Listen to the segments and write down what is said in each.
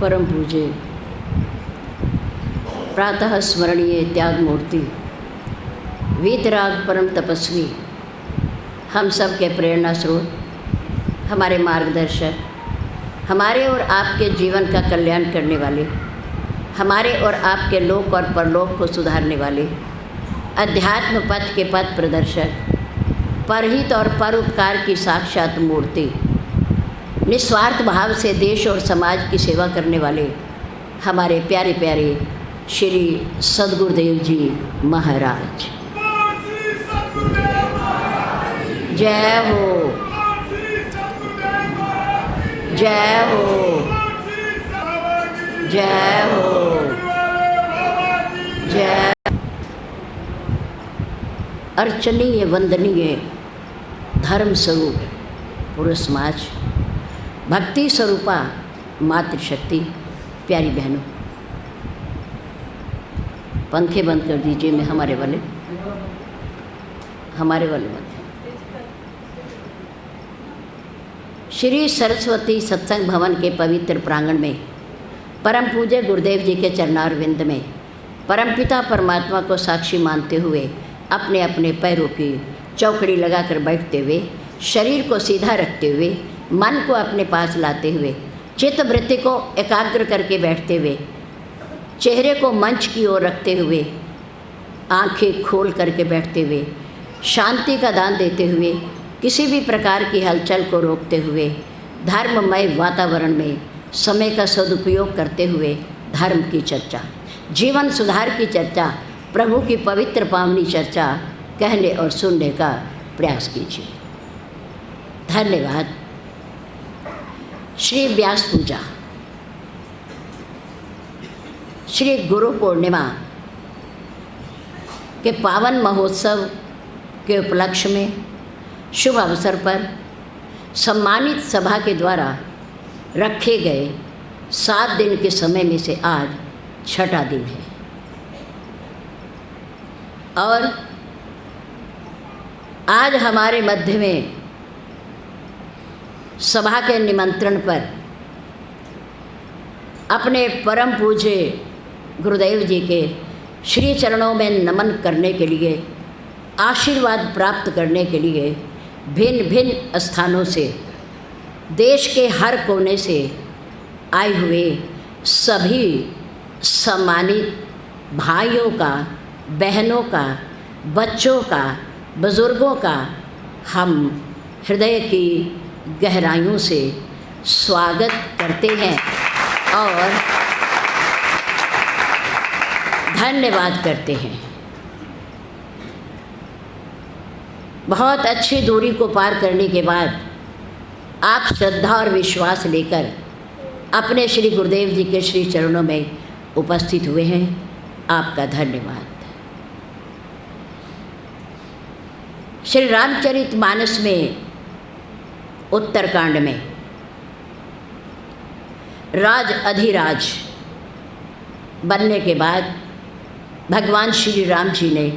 परम पूज्य प्रातः स्मरणीय त्याग मूर्ति वीतराग परम तपस्वी, हम सब के प्रेरणा स्रोत, हमारे मार्गदर्शक, हमारे और आपके जीवन का कल्याण करने वाले, हमारे और आपके लोक और परलोक को सुधारने वाले, अध्यात्म पथ के पथ प्रदर्शक, परहित और परोपकार की साक्षात मूर्ति, निस्वार्थ भाव से देश और समाज की सेवा करने वाले हमारे प्यारे प्यारे श्री सद्गुरुदेव जी महाराज। जय हो, जय हो, जय हो, जय। अर्चनीय वंदनीय धर्म स्वरूप पूर्ण समाज, भक्ति स्वरूपा मातृशक्ति, प्यारी बहनों, पंखे बंद कर दीजिए। मैं हमारे वाले मत। श्री सरस्वती सत्संग भवन के पवित्र प्रांगण में परम पूज्य गुरुदेव जी के चरणारविंद में परमपिता परमात्मा को साक्षी मानते हुए अपने अपने पैरों की चौकड़ी लगाकर बैठते हुए, शरीर को सीधा रखते हुए, मन को अपने पास लाते हुए, चित्त वृत्ति को एकाग्र करके बैठते हुए, चेहरे को मंच की ओर रखते हुए, आंखें खोल करके बैठते हुए, शांति का दान देते हुए, किसी भी प्रकार की हलचल को रोकते हुए, धर्ममय वातावरण में समय का सदुपयोग करते हुए धर्म की चर्चा, जीवन सुधार की चर्चा, प्रभु की पवित्र पावनी चर्चा कहने और सुनने का प्रयास कीजिए। धन्यवाद। श्री व्यास पूजा, श्री गुरु पूर्णिमा के पावन महोत्सव के उपलक्ष्य में शुभ अवसर पर सम्मानित सभा के द्वारा रखे गए 7 दिन के समय में से आज 6ठा दिन है और आज हमारे मध्य में सभा के निमंत्रण पर अपने परम पूज्य गुरुदेव जी के श्री चरणों में नमन करने के लिए, आशीर्वाद प्राप्त करने के लिए भिन्न भिन्न स्थानों से, देश के हर कोने से आए हुए सभी सम्मानित भाइयों का, बहनों का, बच्चों का, बुजुर्गों का हम हृदय की गहराइयों से स्वागत करते हैं और धन्यवाद करते हैं। बहुत अच्छी दूरी को पार करने के बाद आप श्रद्धा और विश्वास लेकर अपने श्री गुरुदेव जी के श्री चरणों में उपस्थित हुए हैं। आपका धन्यवाद। श्री रामचरितमानस में उत्तरकांड में राज अधिराज बनने के बाद भगवान श्री राम जी ने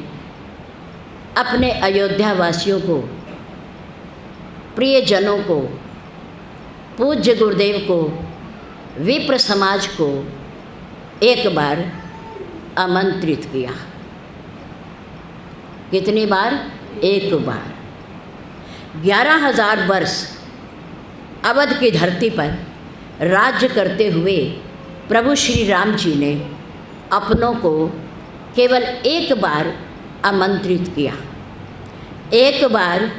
अपने अयोध्या वासियों को, प्रियजनों को, पूज्य गुरुदेव को, विप्र समाज को एक बार आमंत्रित किया। कितनी बार? एक बार। 11,000 वर्ष अवध की धरती पर राज्य करते हुए प्रभु श्री राम जी ने अपनों को केवल एक बार आमंत्रित किया। एक बार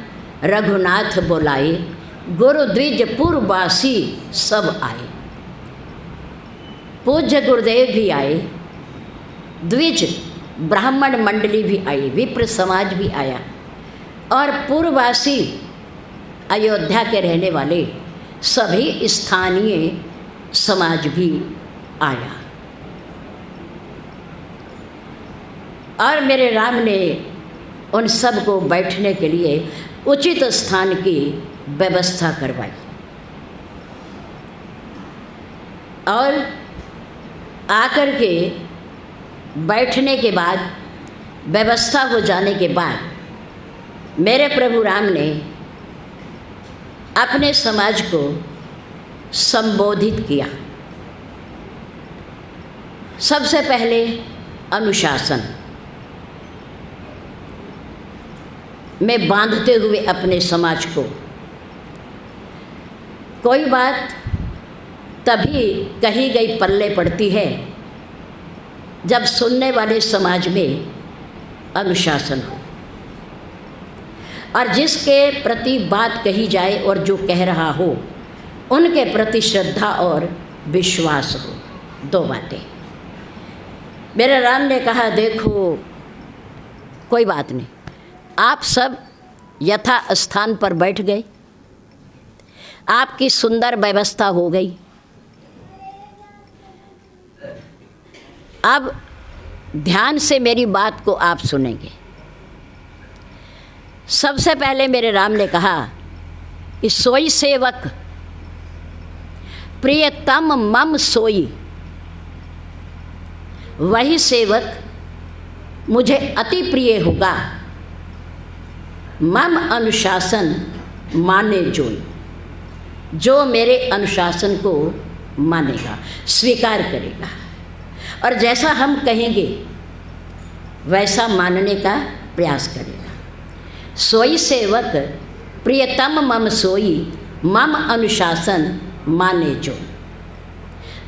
रघुनाथ बुलाए, गुरु द्विज पुरवासी सब आए। पूज्य गुरुदेव भी आए, द्विज ब्राह्मण मंडली भी आई, विप्र समाज भी आया और पूर्ववासी अयोध्या के रहने वाले सभी स्थानीय समाज भी आया। और मेरे राम ने उन सब को बैठने के लिए उचित स्थान की व्यवस्था करवाई और आकर के बैठने के बाद, व्यवस्था हो जाने के बाद मेरे प्रभु राम ने अपने समाज को संबोधित किया। सबसे पहले अनुशासन में बांधते हुए अपने समाज को। कोई बात तभी कही गई पल्ले पड़ती है जब सुनने वाले समाज में अनुशासन हो, और जिसके प्रति बात कही जाए और जो कह रहा हो उनके प्रति श्रद्धा और विश्वास हो। दो बातें। मेरे राम ने कहा, देखो कोई बात नहीं, आप सब यथा स्थान पर बैठ गए, आपकी सुंदर व्यवस्था हो गई। अब ध्यान से मेरी बात को आप सुनेंगे। सबसे पहले मेरे राम ने कहा कि सोई सेवक प्रियतम मम सोई, वही सेवक मुझे अति प्रिय होगा। मम अनुशासन माने जोई, जो मेरे अनुशासन को मानेगा, स्वीकार करेगा और जैसा हम कहेंगे वैसा मानने का प्रयास करेगा। सोई सेवक प्रियतम मम सोई, मम अनुशासन माने जो।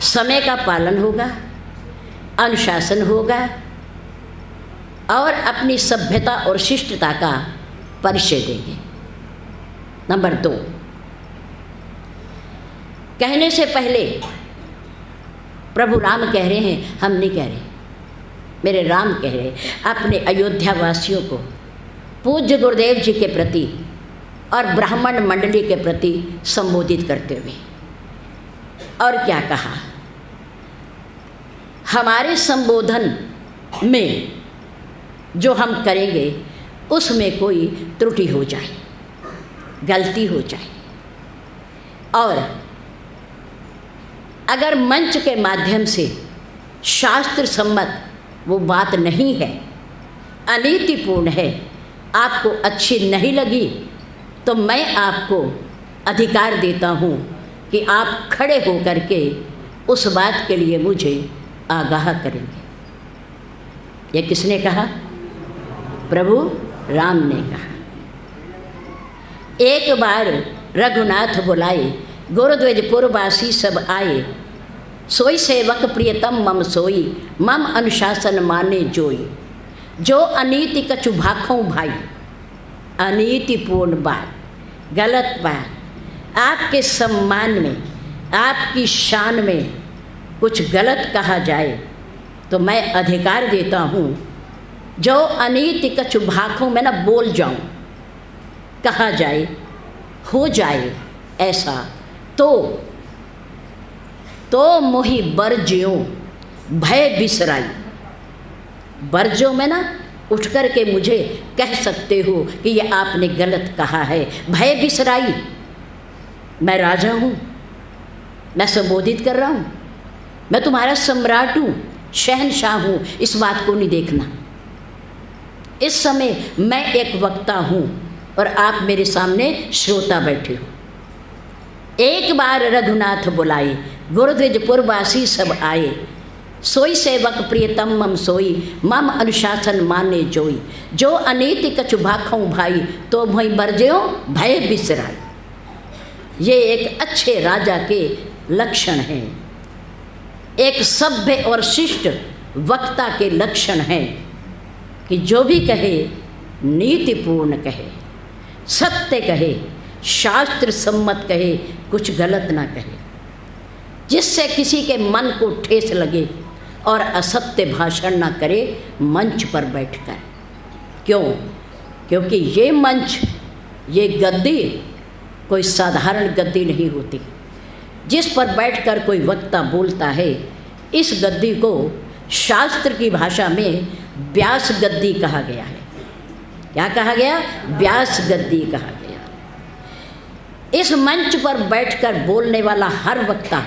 समय का पालन होगा, अनुशासन होगा और अपनी सभ्यता और शिष्टता का परिचय देंगे। नंबर 2, कहने से पहले प्रभु राम कह रहे हैं, हम नहीं कह रहे, मेरे राम कह रहे अपने अयोध्या वासियों को पूज्य गुरुदेव जी के प्रति और ब्राह्मण मंडली के प्रति संबोधित करते हुए। और क्या कहा, हमारे संबोधन में जो हम करेंगे उसमें कोई त्रुटि हो जाए, गलती हो जाए, और अगर मंच के माध्यम से शास्त्र सम्मत वो बात नहीं है, अनीतिपूर्ण है, आपको अच्छी नहीं लगी, तो मैं आपको अधिकार देता हूँ कि आप खड़े होकर के उस बात के लिए मुझे आगाह करेंगे। ये किसने कहा? प्रभु राम ने कहा। एक बार रघुनाथ बुलाए, गुरुद्विजपुरवासी सब आए, सोई सेवक प्रियतम मम सोई, मम अनुशासन माने जोई। जो अनीति कछु भाखों भाई, अनीतिपूर्ण बात, गलत बात, आपके सम्मान में, आपकी शान में कुछ गलत कहा जाए तो मैं अधिकार देता हूँ, जो अनीति कछु भाखों में ना बोल जाऊँ, कहा जाए, हो जाए ऐसा, तो मोहि बरज्यों भय बिसराई। बरजों में ना उठ कर के मुझे कह सकते हो कि ये आपने गलत कहा है। भय बिसराई, मैं राजा हूँ, मैं संबोधित कर रहा हूँ, मैं तुम्हारा सम्राट हूँ, शहनशाह हूँ, इस बात को नहीं देखना। इस समय मैं एक वक्ता हूँ और आप मेरे सामने श्रोता बैठे हो। एक बार रघुनाथ बुलाए, गुरुद्विजपुरवासी सब आए, सोई सेवक प्रियतम मम सोई, मम अनुशासन माने जोई। जो अनीति कछु भाखों भाई, तो मोहि बरज्यों भय बिसराई। ये एक अच्छे राजा के लक्षण हैं, एक सभ्य और शिष्ट वक्ता के लक्षण हैं कि जो भी कहे नीतिपूर्ण कहे, सत्य कहे, शास्त्र सम्मत कहे, कुछ गलत ना कहे, जिससे किसी के मन को ठेस लगे, और असत्य भाषण ना करे मंच पर बैठकर। क्यों? क्योंकि ये मंच, ये गद्दी कोई साधारण गद्दी नहीं होती। जिस पर बैठकर कोई वक्ता बोलता है, इस गद्दी को शास्त्र की भाषा में व्यास गद्दी कहा गया है। क्या कहा गया? व्यास गद्दी कहा गया। इस मंच पर बैठकर बोलने वाला हर वक्ता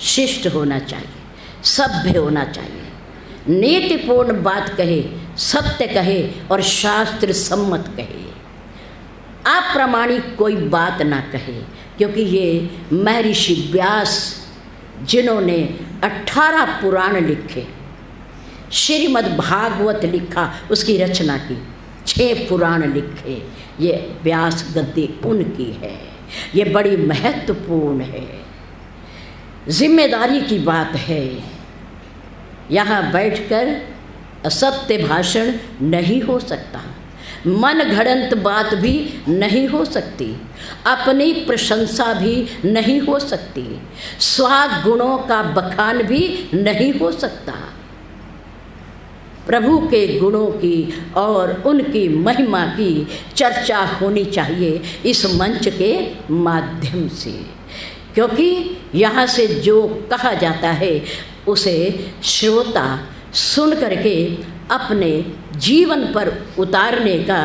शिष्ट होना चाहिए, सभ्य होना चाहिए, नीतिपूर्ण बात कहे, सत्य कहे और शास्त्र सम्मत कहे, अप्रामाणिक कोई बात ना कहे। क्योंकि ये महर्षि व्यास जिन्होंने 18 पुराण लिखे, श्रीमद् भागवत लिखा, उसकी रचना की, 6 पुराण लिखे, ये व्यास गद्दी उनकी है। ये बड़ी महत्वपूर्ण है, जिम्मेदारी की बात है। यहाँ बैठकर असत्य भाषण नहीं हो सकता, मन घड़ंत बात भी नहीं हो सकती, अपनी प्रशंसा भी नहीं हो सकती, स्वगुणों का बखान भी नहीं हो सकता। प्रभु के गुणों की और उनकी महिमा की चर्चा होनी चाहिए इस मंच के माध्यम से, क्योंकि यहाँ से जो कहा जाता है उसे श्रोता सुन करके अपने जीवन पर उतारने का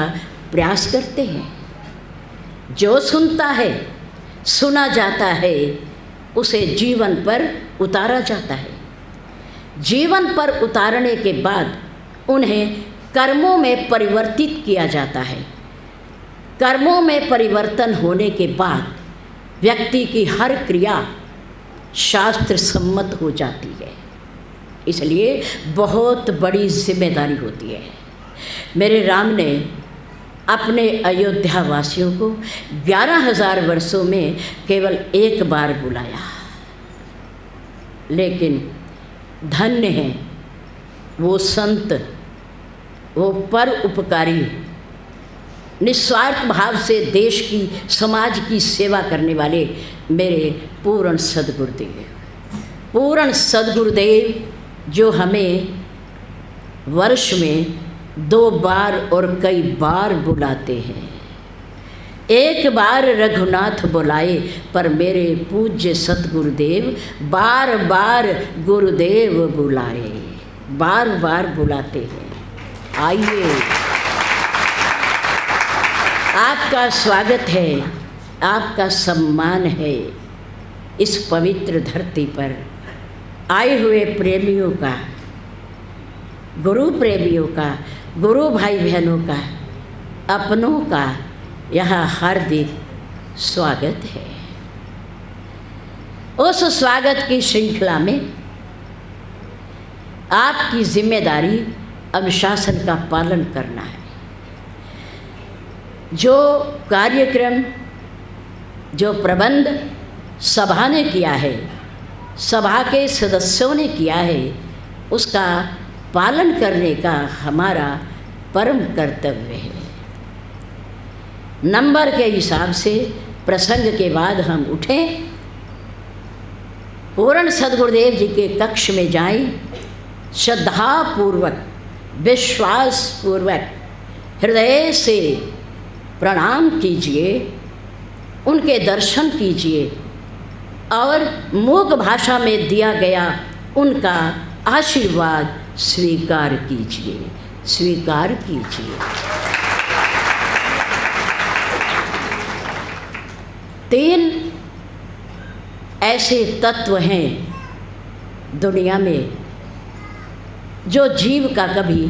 प्रयास करते हैं। जो सुनता है, सुना जाता है, उसे जीवन पर उतारा जाता है। जीवन पर उतारने के बाद उन्हें कर्मों में परिवर्तित किया जाता है। कर्मों में परिवर्तन होने के बाद व्यक्ति की हर क्रिया शास्त्र सम्मत हो जाती है, इसलिए बहुत बड़ी जिम्मेदारी होती है। मेरे राम ने अपने अयोध्या वासियों को 11,000 वर्षों में केवल एक बार बुलाया, लेकिन धन्य हैं वो संत, वो पर उपकारी, निस्वार्थ भाव से देश की, समाज की सेवा करने वाले मेरे पूर्ण सद्गुरुदेव। पूर्ण सद्गुरुदेव जो हमें वर्ष में 2 बार और कई बार बुलाते हैं। एक बार रघुनाथ बुलाए, पर मेरे पूज्य सतगुरुदेव बार बार गुरुदेव बुलाए, बार बार बुलाते हैं। आइए, आपका स्वागत है, आपका सम्मान है इस पवित्र धरती पर आए हुए प्रेमियों का, गुरु प्रेमियों का, गुरु भाई बहनों का, अपनों का यहाँ हार्दिक स्वागत है। उस स्वागत की श्रृंखला में आपकी जिम्मेदारी अनुशासन का पालन करना है। जो कार्यक्रम, जो प्रबंध सभा ने किया है, सभा के सदस्यों ने किया है, उसका पालन करने का हमारा परम कर्तव्य है। नंबर के हिसाब से प्रसंग के बाद हम उठें, पूर्ण सद्गुरुदेव जी के कक्ष में जाएं, श्रद्धापूर्वक, विश्वासपूर्वक हृदय से प्रणाम कीजिए, उनके दर्शन कीजिए और मूक भाषा में दिया गया उनका आशीर्वाद स्वीकार कीजिए, स्वीकार कीजिए। 3 ऐसे तत्व हैं दुनिया में जो जीव का कभी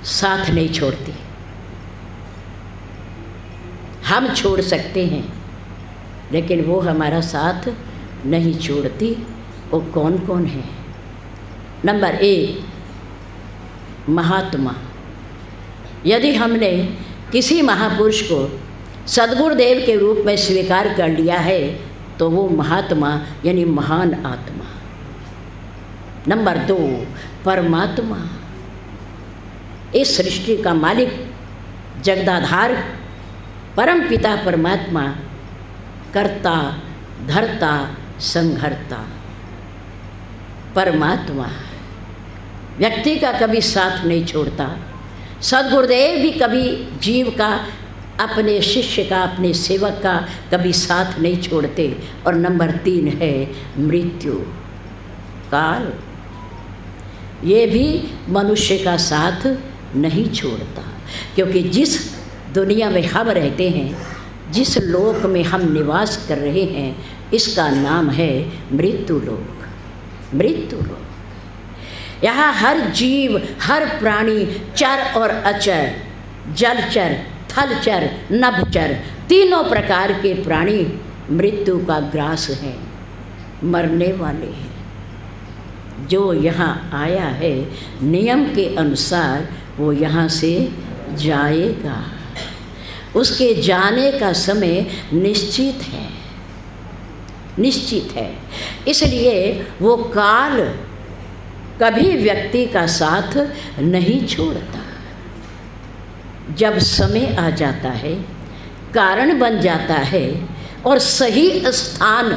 साथ नहीं छोड़ती। हम छोड़ सकते हैं, लेकिन वो हमारा साथ नहीं छोड़ती। वो कौन कौन है? नंबर 1, महात्मा। यदि हमने किसी महापुरुष को सद्गुरुदेव के रूप में स्वीकार कर लिया है तो वो महात्मा यानी महान आत्मा। नंबर 2, परमात्मा। इस सृष्टि का मालिक, जगदाधार, परम पिता परमात्मा, कर्ता, धर्ता, संहर्ता, परमात्मा व्यक्ति का कभी साथ नहीं छोड़ता। सद्गुरुदेव भी कभी जीव का, अपने शिष्य का, अपने सेवक का कभी साथ नहीं छोड़ते। और नंबर 3 है मृत्यु, काल। ये भी मनुष्य का साथ नहीं छोड़ता, क्योंकि जिस दुनिया में हम रहते हैं, जिस लोक में हम निवास कर रहे हैं, इसका नाम है मृत्यु लोक। मृत्यु लोक। यहाँ हर जीव, हर प्राणी, चर और अचर, जलचर, थलचर, नभचर, तीनों प्रकार के प्राणी मृत्यु का ग्रास हैं, मरने वाले हैं। जो यहाँ आया है नियम के अनुसार वो यहाँ से जाएगा। उसके जाने का समय निश्चित है, निश्चित है। इसलिए वो काल कभी व्यक्ति का साथ नहीं छोड़ता। जब समय आ जाता है, कारण बन जाता है और सही स्थान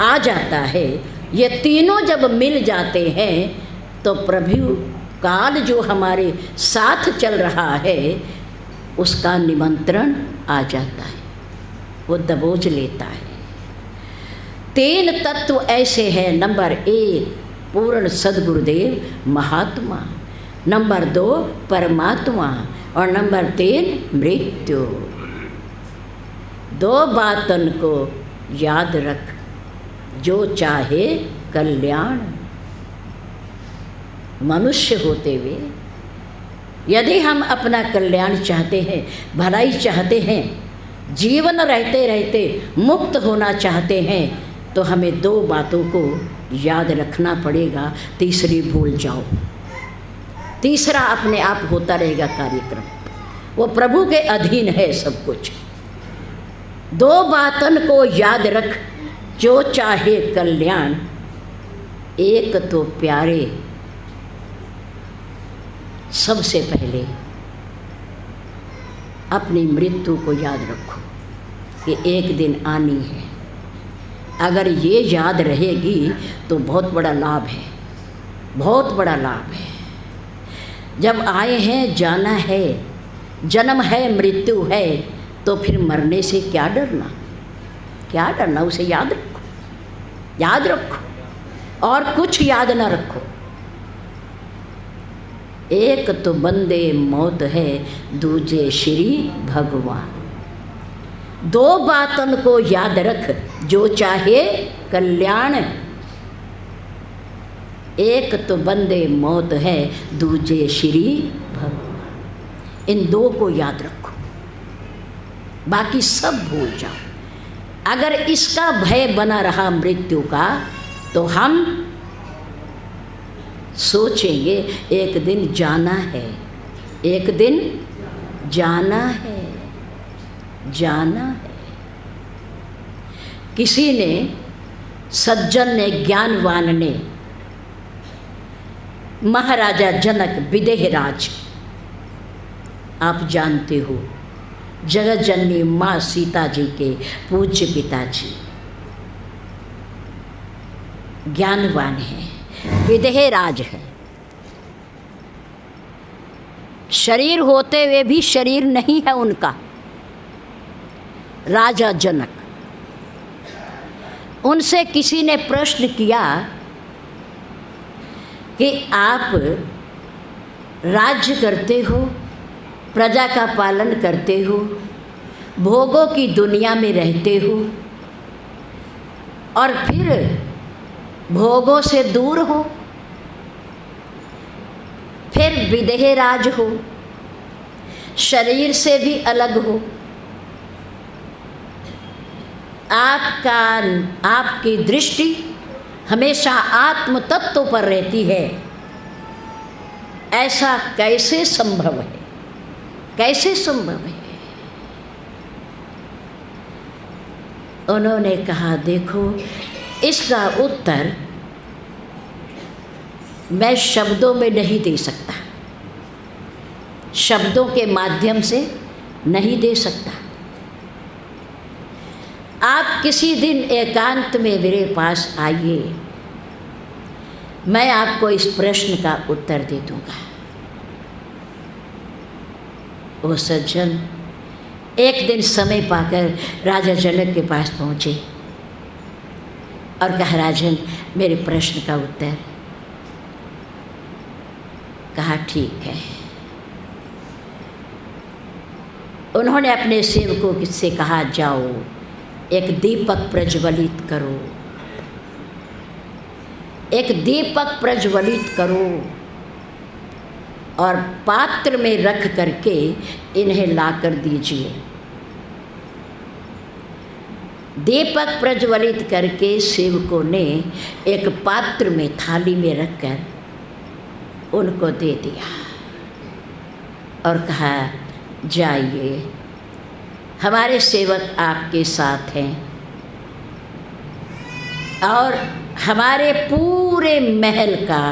आ जाता है, ये तीनों जब मिल जाते हैं तो प्रभु काल जो हमारे साथ चल रहा है उसका निमंत्रण आ जाता है, वो दबोच लेता है। 3 तत्व ऐसे हैं। नंबर 1 पूर्ण सद्गुरुदेव महात्मा, नंबर 2 परमात्मा और नंबर 3 मृत्यु। 2 बातन को याद रख, जो चाहे कल्याण। मनुष्य होते हुए यदि हम अपना कल्याण चाहते हैं, भलाई चाहते हैं, जीवन रहते रहते मुक्त होना चाहते हैं, तो हमें 2 बातों को याद रखना पड़ेगा। तीसरी भूल जाओ, तीसरा अपने आप होता रहेगा कार्यक्रम, वो प्रभु के अधीन है सब कुछ। 2 बातन को याद रख, जो चाहे कल्याण। एक तो प्यारे, सबसे पहले अपनी मृत्यु को याद रखो कि एक दिन आनी है। अगर ये याद रहेगी तो बहुत बड़ा लाभ है, बहुत बड़ा लाभ है। जब आए हैं जाना है, जन्म है मृत्यु है, तो फिर मरने से क्या डरना, क्या डरना। उसे याद रखो, याद रखो और कुछ याद ना रखो। एक तो बंदे मौत है, दूजे श्री भगवान। 2 बातन को याद रख, जो चाहे कल्याण। एक तो बंदे मौत है, दूजे श्री भगवान। इन 2 को याद रखो, बाकी सब भूल जाओ। अगर इसका भय बना रहा मृत्यु का, तो हम सोचेंगे एक दिन जाना है, एक दिन जाना है, जाना है। किसी ने, सज्जन ने, ज्ञानवान ने, महाराजा जनक विदेहराज, आप जानते हो, जगत जननी माँ सीता जी के पूज्य पिताजी, ज्ञानवान है, विदेहराज है। शरीर होते हुए भी शरीर नहीं है उनका। राजा जनक, उनसे किसी ने प्रश्न किया कि आप राज्य करते हो, प्रजा का पालन करते हो, भोगों की दुनिया में रहते हो और फिर भोगों से दूर हो, फिर विदेहराज हो, शरीर से भी अलग हो, आपकी दृष्टि हमेशा आत्म तत्व पर रहती है। ऐसा कैसे संभव है, कैसे संभव है? उन्होंने कहा, देखो इसका उत्तर मैं शब्दों में नहीं दे सकता, शब्दों के माध्यम से नहीं दे सकता। आप किसी दिन एकांत में मेरे पास आइए, मैं आपको इस प्रश्न का उत्तर दे दूंगा। वो सज्जन एक दिन समय पाकर राजा जनक के पास पहुँचे और कहा, राजन मेरे प्रश्न का उत्तर। कहा ठीक है। उन्होंने अपने सेवकों से कहा, जाओ एक दीपक प्रज्वलित करो, एक दीपक प्रज्वलित करो और पात्र में रख करके इन्हें लाकर दीजिए। दीपक प्रज्वलित करके सेवकों ने एक पात्र में थाली में रखकर उनको दे दिया और कहा, जाइए, हमारे सेवक आपके साथ हैं और हमारे पूरे महल का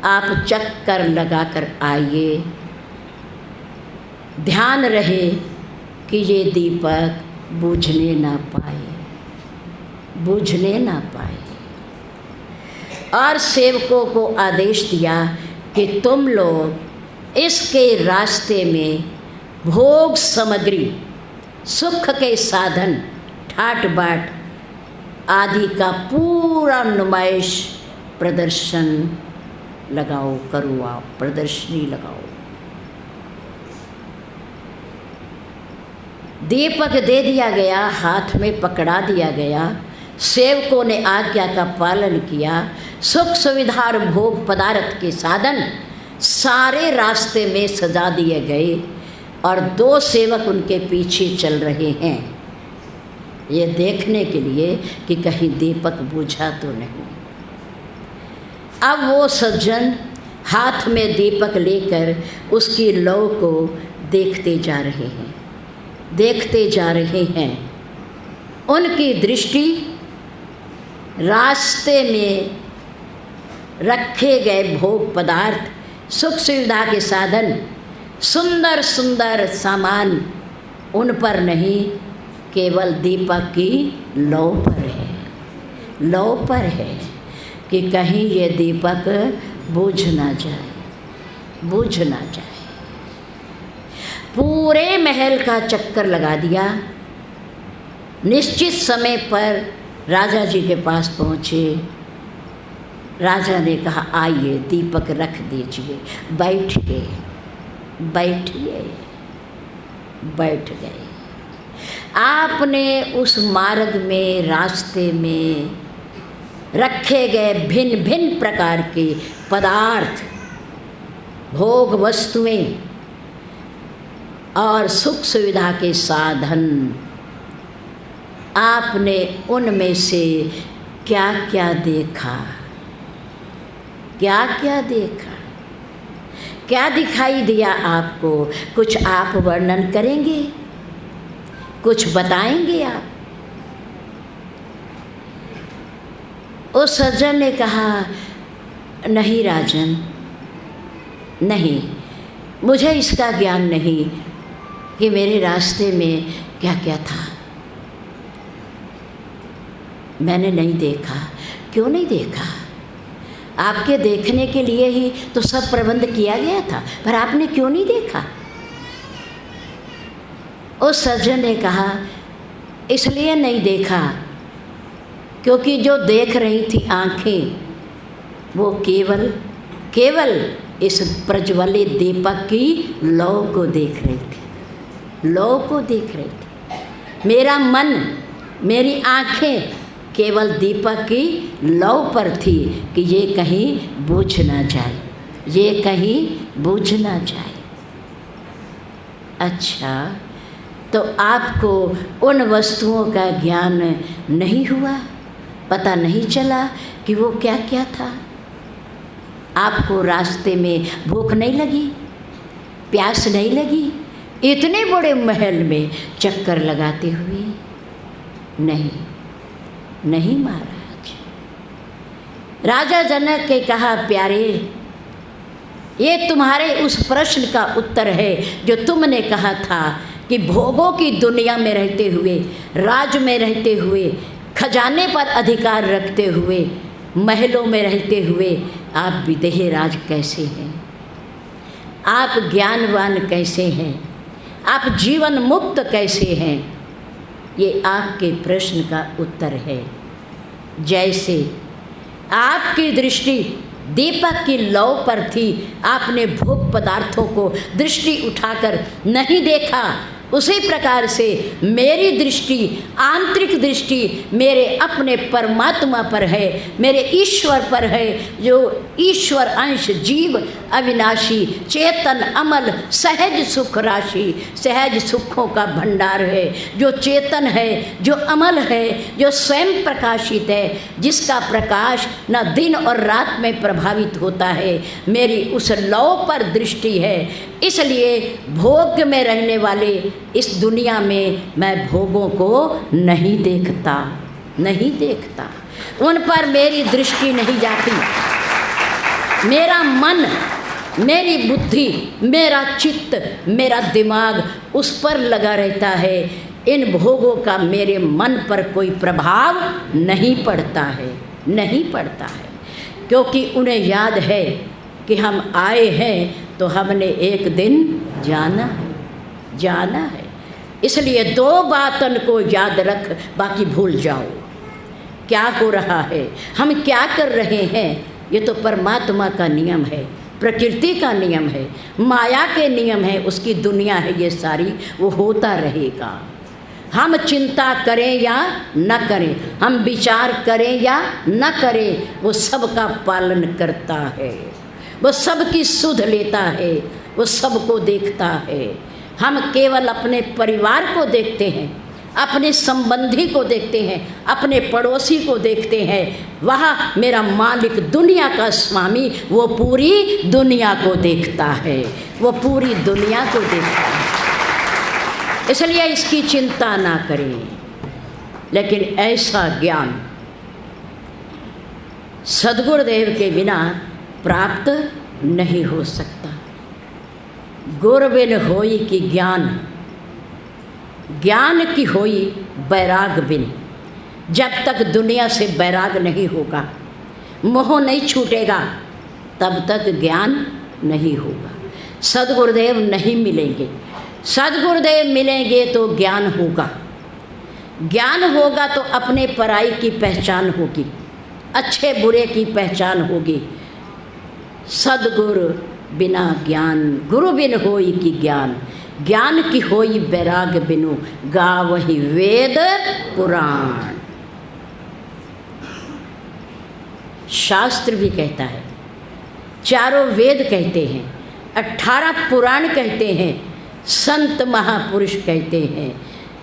आप चक्कर लगाकर आइए। ध्यान रहे कि ये दीपक बुझने ना पाए, बुझने ना पाए। और सेवकों को आदेश दिया कि तुम लोग इसके रास्ते में भोग सामग्री, सुख के साधन, ठाट बाट आदि का पूरा नुमाइश प्रदर्शन लगाओ, करवाओ, प्रदर्शनी लगाओ। दीपक दे दिया गया, हाथ में पकड़ा दिया गया। सेवकों ने आज्ञा का पालन किया। सुख सुविधा और भोग पदार्थ के साधन सारे रास्ते में सजा दिए गए और 2 सेवक उनके पीछे चल रहे हैं, ये देखने के लिए कि कहीं दीपक बुझा तो नहीं। अब वो सज्जन हाथ में दीपक लेकर उसकी लौ को देखते जा रहे हैं, देखते जा रहे हैं। उनकी दृष्टि रास्ते में रखे गए भोग पदार्थ, सुख सुविधा के साधन, सुंदर सुंदर सामान उन पर नहीं, केवल दीपक की लौ पर है, लौ पर है कि कहीं ये दीपक बुझ ना जाए, बुझ ना जाए। पूरे महल का चक्कर लगा दिया। निश्चित समय पर राजा जी के पास पहुँचे। राजा ने कहा, आइए दीपक रख दीजिए। बैठिए, बैठिए, बैठ गए। आपने उस मार्ग में, रास्ते में रखे गए भिन्न भिन्न प्रकार के पदार्थ, भोग वस्तुएं और सुख सुविधा के साधन, आपने उनमें से क्या क्या देखा, क्या क्या देखा, क्या दिखाई दिया आपको? कुछ आप वर्णन करेंगे, कुछ बताएंगे आप? उस सज्जन ने कहा, नहीं राजन, नहीं, मुझे इसका ज्ञान नहीं कि मेरे रास्ते में क्या क्या था। मैंने नहीं देखा। क्यों नहीं देखा? आपके देखने के लिए ही तो सब प्रबंध किया गया था, पर आपने क्यों नहीं देखा? उस सज्जन ने कहा, इसलिए नहीं देखा क्योंकि जो देख रही थी आँखें, वो केवल केवल इस प्रज्वलित दीपक की लौ को देख रही थी, लौ को देख रही थी। मेरा मन, मेरी आँखें केवल दीपक की लौ पर थी कि ये कहीं बुझ ना जाए, ये कहीं बुझ ना जाए। अच्छा, तो आपको उन वस्तुओं का ज्ञान नहीं हुआ, पता नहीं चला कि वो क्या क्या था? आपको रास्ते में भूख नहीं लगी, प्यास नहीं लगी, इतने बड़े महल में चक्कर लगाते हुए? नहीं, नहीं महाराज। राजा जनक के कहा, प्यारे, ये तुम्हारे उस प्रश्न का उत्तर है जो तुमने कहा था कि भोगों की दुनिया में रहते हुए, राज में रहते हुए, खजाने पर अधिकार रखते हुए, महलों में रहते हुए आप विदेह राज कैसे हैं? आप ज्ञानवान कैसे हैं? आप जीवन मुक्त कैसे हैं? ये आपके प्रश्न का उत्तर है। जैसे आपकी दृष्टि दीपक की लौ पर थी, आपने भोग पदार्थों को दृष्टि उठाकर नहीं देखा, उसी प्रकार से मेरी दृष्टि, आंतरिक दृष्टि मेरे अपने परमात्मा पर है, मेरे ईश्वर पर है, जो ईश्वर अंश जीव अविनाशी, चेतन अमल सहज सुख राशि। सहज सुखों का भंडार है, जो चेतन है, जो अमल है, जो स्वयं प्रकाशित है, जिसका प्रकाश न दिन और रात में प्रभावित होता है। मेरी उस लौ पर दृष्टि है, इसलिए भोग में रहने वाले इस दुनिया में मैं भोगों को नहीं देखता, नहीं देखता, उन पर मेरी दृष्टि नहीं जाती। मेरा मन, मेरी बुद्धि, मेरा चित्त, मेरा दिमाग उस पर लगा रहता है। इन भोगों का मेरे मन पर कोई प्रभाव नहीं पड़ता है, नहीं पड़ता है, क्योंकि उन्हें याद है कि हम आए हैं तो हमने एक दिन जाना है, जाना है। इसलिए दो बातन को याद रख, बाकी भूल जाओ। क्या हो रहा है, हम क्या कर रहे हैं, ये तो परमात्मा का नियम है, प्रकृति का नियम है, माया के नियम है, उसकी दुनिया है ये सारी, वो होता रहेगा। हम चिंता करें या न करें, हम विचार करें या न करें, वो सबका पालन करता है, वो सबकी सुध लेता है, वो सबको देखता है। हम केवल अपने परिवार को देखते हैं, अपने संबंधी को देखते हैं, अपने पड़ोसी को देखते हैं। वह मेरा मालिक, दुनिया का स्वामी, वो पूरी दुनिया को देखता है, वो पूरी दुनिया को देखता है। इसलिए इसकी चिंता ना करें। लेकिन ऐसा ज्ञान सद्गुरुदेव के बिना प्राप्त नहीं हो सकता। गुर बिन होई कि ज्ञान, ज्ञान की होई बैराग बिन। जब तक दुनिया से बैराग नहीं होगा, मोह नहीं छूटेगा, तब तक ज्ञान नहीं होगा। सद्गुरुदेव नहीं मिलेंगे, सद्गुरुदेव मिलेंगे तो ज्ञान होगा। ज्ञान होगा तो अपने पराई की पहचान होगी, अच्छे बुरे की पहचान होगी। सद्गुरु बिना ज्ञान, गुरु बिन होई कि ज्ञान, ज्ञान की होई बैराग बिनु, गावहि वेद पुराण। शास्त्र भी कहता है, चारों वेद कहते हैं, 18 पुराण कहते हैं, संत महापुरुष कहते हैं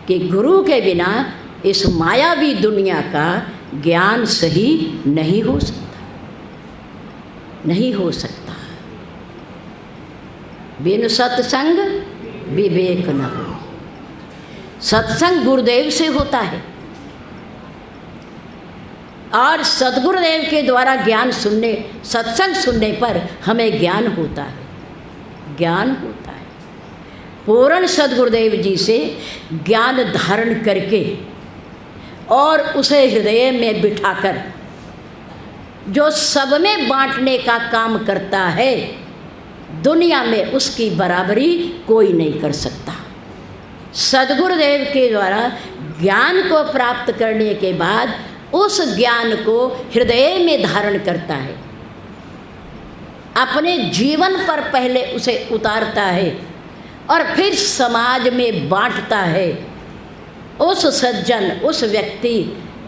कि गुरु के बिना इस मायावी दुनिया का ज्ञान सही नहीं हो सकता, नहीं हो सकता। बिन सत्संग विवेक न हो। सत्संग गुरुदेव से होता है, और सद्गुरुदेव के द्वारा ज्ञान सुनने, सत्संग सुनने पर हमें ज्ञान होता है, ज्ञान होता है। पूर्ण सद्गुरुदेव जी से ज्ञान धारण करके और उसे हृदय में बिठाकर जो सब में बांटने का काम करता है, दुनिया में उसकी बराबरी कोई नहीं कर सकता। सद्गुरुदेव के द्वारा ज्ञान को प्राप्त करने के बाद उस ज्ञान को हृदय में धारण करता है, अपने जीवन पर पहले उसे उतारता है और फिर समाज में बांटता है। उस सज्जन, उस व्यक्ति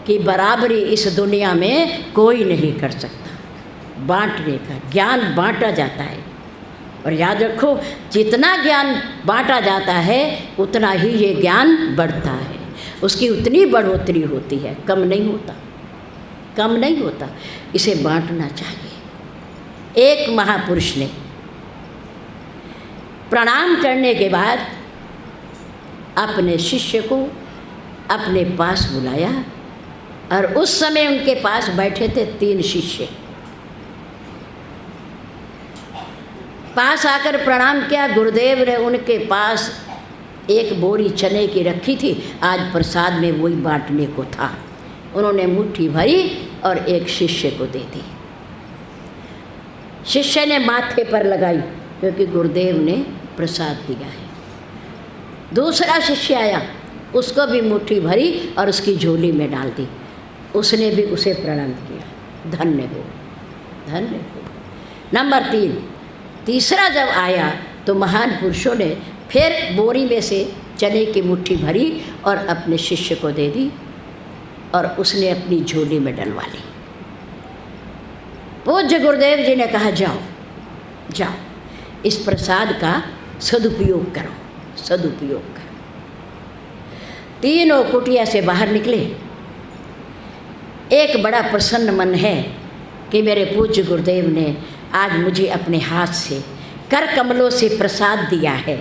की बराबरी इस दुनिया में कोई नहीं कर सकता। बांटने का ज्ञान बांटा जाता है, और याद रखो, जितना ज्ञान बांटा जाता है उतना ही ये ज्ञान बढ़ता है, उसकी उतनी बढ़ोतरी होती है, कम नहीं होता, कम नहीं होता। इसे बांटना चाहिए। एक महापुरुष ने प्रणाम करने के बाद अपने शिष्य को अपने पास बुलाया, और उस समय उनके पास बैठे थे 3 शिष्य। पास आकर प्रणाम किया। गुरुदेव ने उनके पास एक बोरी चने की रखी थी, आज प्रसाद में वही बांटने को था। उन्होंने मुट्ठी भरी और एक शिष्य को दे दी। शिष्य ने माथे पर लगाई, क्योंकि गुरुदेव ने प्रसाद दिया है। दूसरा शिष्य आया, उसको भी मुट्ठी भरी और उसकी झोली में डाल दी। उसने भी उसे प्रणाम किया, धन्य हो, धन्य हो। नंबर 3, तीसरा जब आया तो महान पुरुषों ने फिर बोरी में से चने की मुट्ठी भरी और अपने शिष्य को दे दी, और उसने अपनी झोली में डलवा ली। पूज्य गुरुदेव जी ने कहा, जाओ जाओ इस प्रसाद का सदुपयोग करो, सदुपयोग करो। तीनों कुटिया से बाहर निकले। एक बड़ा प्रसन्न मन है कि मेरे पूज्य गुरुदेव ने आज मुझे अपने हाथ से कर कमलों से प्रसाद दिया है,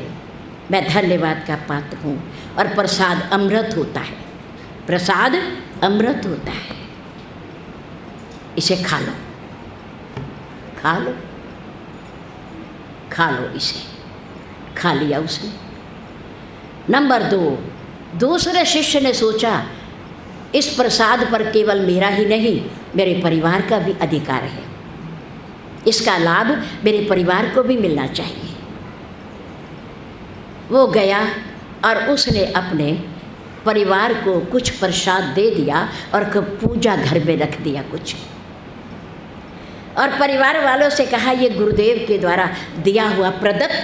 मैं धन्यवाद का पात्र हूँ। और प्रसाद अमृत होता है, प्रसाद अमृत होता है, इसे खा लो, खा लो, खा लो, इसे खा लिया उसने। नंबर 2, दूसरे शिष्य ने सोचा इस प्रसाद पर केवल मेरा ही नहीं मेरे परिवार का भी अधिकार है, इसका लाभ मेरे परिवार को भी मिलना चाहिए। वो गया और उसने अपने परिवार को कुछ प्रसाद दे दिया और पूजा घर में रख दिया कुछ, और परिवार वालों से कहा ये गुरुदेव के द्वारा दिया हुआ प्रदत्त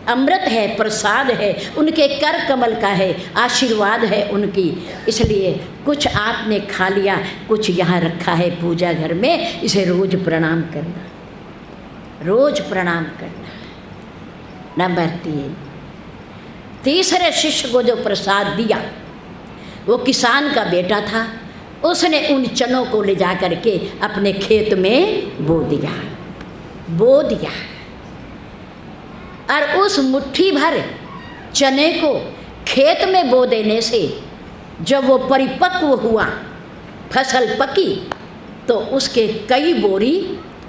अमृत है, प्रसाद है, उनके कर कमल का है, आशीर्वाद है उनकी, इसलिए कुछ आपने खा लिया, कुछ यहाँ रखा है पूजा घर में, इसे रोज प्रणाम करना, रोज प्रणाम करना। नंबर 3, तीसरे शिष्य को जो प्रसाद दिया वो किसान का बेटा था, उसने उन चनों को ले जा कर के अपने खेत में बो दिया, बो दिया। और उस मुट्ठी भर चने को खेत में बो देने से जब वो परिपक्व हुआ, फसल पकी, तो उसके कई बोरी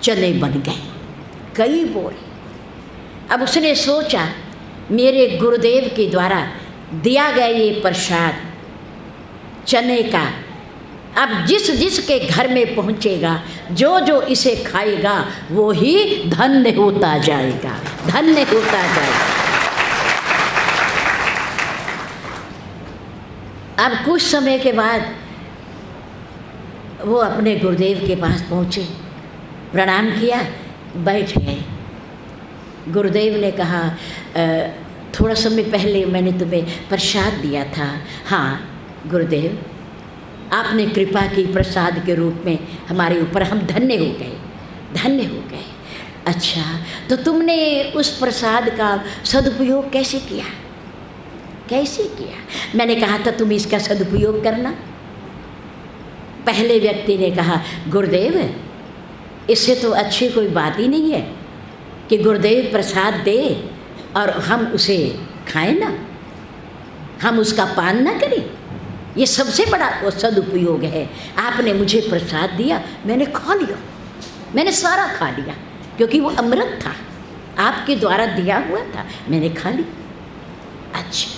चने बन गए, कई बोरी। अब उसने सोचा मेरे गुरुदेव के द्वारा दिया गया ये प्रसाद चने का अब जिस जिस के घर में पहुँचेगा, जो जो इसे खाएगा वो ही धन्य होता जाएगा, धन्य होता जाएगा। अब कुछ समय के बाद वो अपने गुरुदेव के पास पहुँचे, प्रणाम किया, बैठ गए। गुरुदेव ने कहा थोड़ा समय पहले मैंने तुम्हें प्रसाद दिया था। हाँ गुरुदेव, आपने कृपा की प्रसाद के रूप में हमारे ऊपर, हम धन्य हो गए, धन्य हो गए। अच्छा, तो तुमने उस प्रसाद का सदुपयोग कैसे किया, कैसे किया? मैंने कहा था तुम इसका सदुपयोग करना। पहले व्यक्ति ने कहा गुरुदेव, इससे तो अच्छी कोई बात ही नहीं है कि गुरुदेव प्रसाद दे और हम उसे खाएं ना, हम उसका पान ना करें। ये सबसे बड़ा वो सदुपयोग है। आपने मुझे प्रसाद दिया, मैंने खा लिया, मैंने सारा खा लिया, क्योंकि वो अमृत था, आपके द्वारा दिया हुआ था, मैंने खा लिया। अच्छा,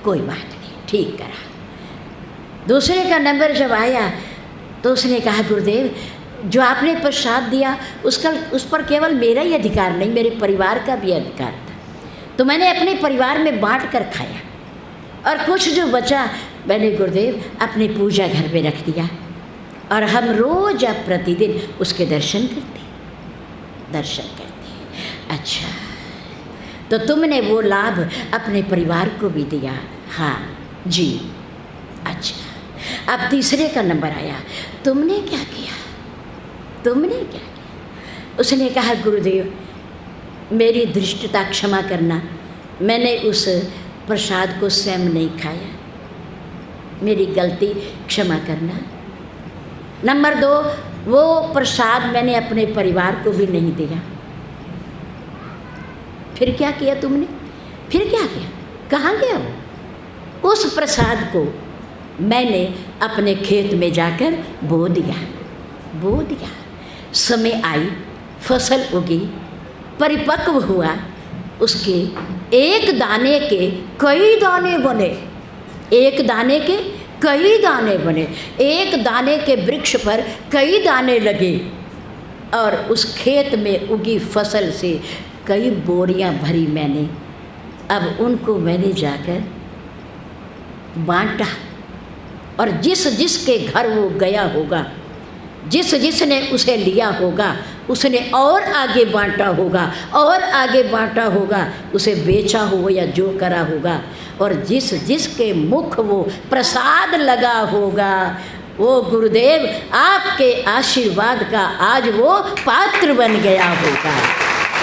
कोई बात नहीं, ठीक करा। दूसरे का नंबर जब आया तो उसने कहा गुरुदेव, जो आपने प्रसाद दिया उस पर केवल मेरा ही अधिकार नहीं, मेरे परिवार का भी अधिकार था, तो मैंने अपने परिवार में बांट कर खाया, और कुछ जो बचा मैंने गुरुदेव अपने पूजा घर में रख दिया, और हम रोज अब प्रतिदिन उसके दर्शन करते, दर्शन करते। अच्छा, तो तुमने वो लाभ अपने परिवार को भी दिया? हाँ जी। अच्छा, अब तीसरे का नंबर आया, तुमने क्या किया, तुमने क्या किया? उसने कहा गुरुदेव, मेरी धृष्टता क्षमा करना, मैंने उस प्रसाद को स्वयं नहीं खाया, मेरी गलती क्षमा करना। नंबर 2, वो प्रसाद मैंने अपने परिवार को भी नहीं दिया। फिर क्या किया तुमने? फिर क्या किया? कहाँ गया वो? उस प्रसाद को मैंने अपने खेत में जाकर बो दिया, बो दिया। समय आई, फसल उगी, परिपक्व हुआ, उसके एक दाने के कई दाने बने, एक दाने के कई दाने बने, एक दाने के वृक्ष पर कई दाने लगे, और उस खेत में उगी फसल से कई बोरियां भरी मैंने। अब उनको मैंने जाकर बांटा, और जिस जिसके घर वो गया होगा, जिस जिसने उसे लिया होगा, उसने और आगे बांटा होगा, और आगे बांटा होगा, उसे बेचा हो या जो करा होगा, और जिस जिसके मुख वो प्रसाद लगा होगा, वो गुरुदेव आपके आशीर्वाद का आज वो पात्र बन गया होगा।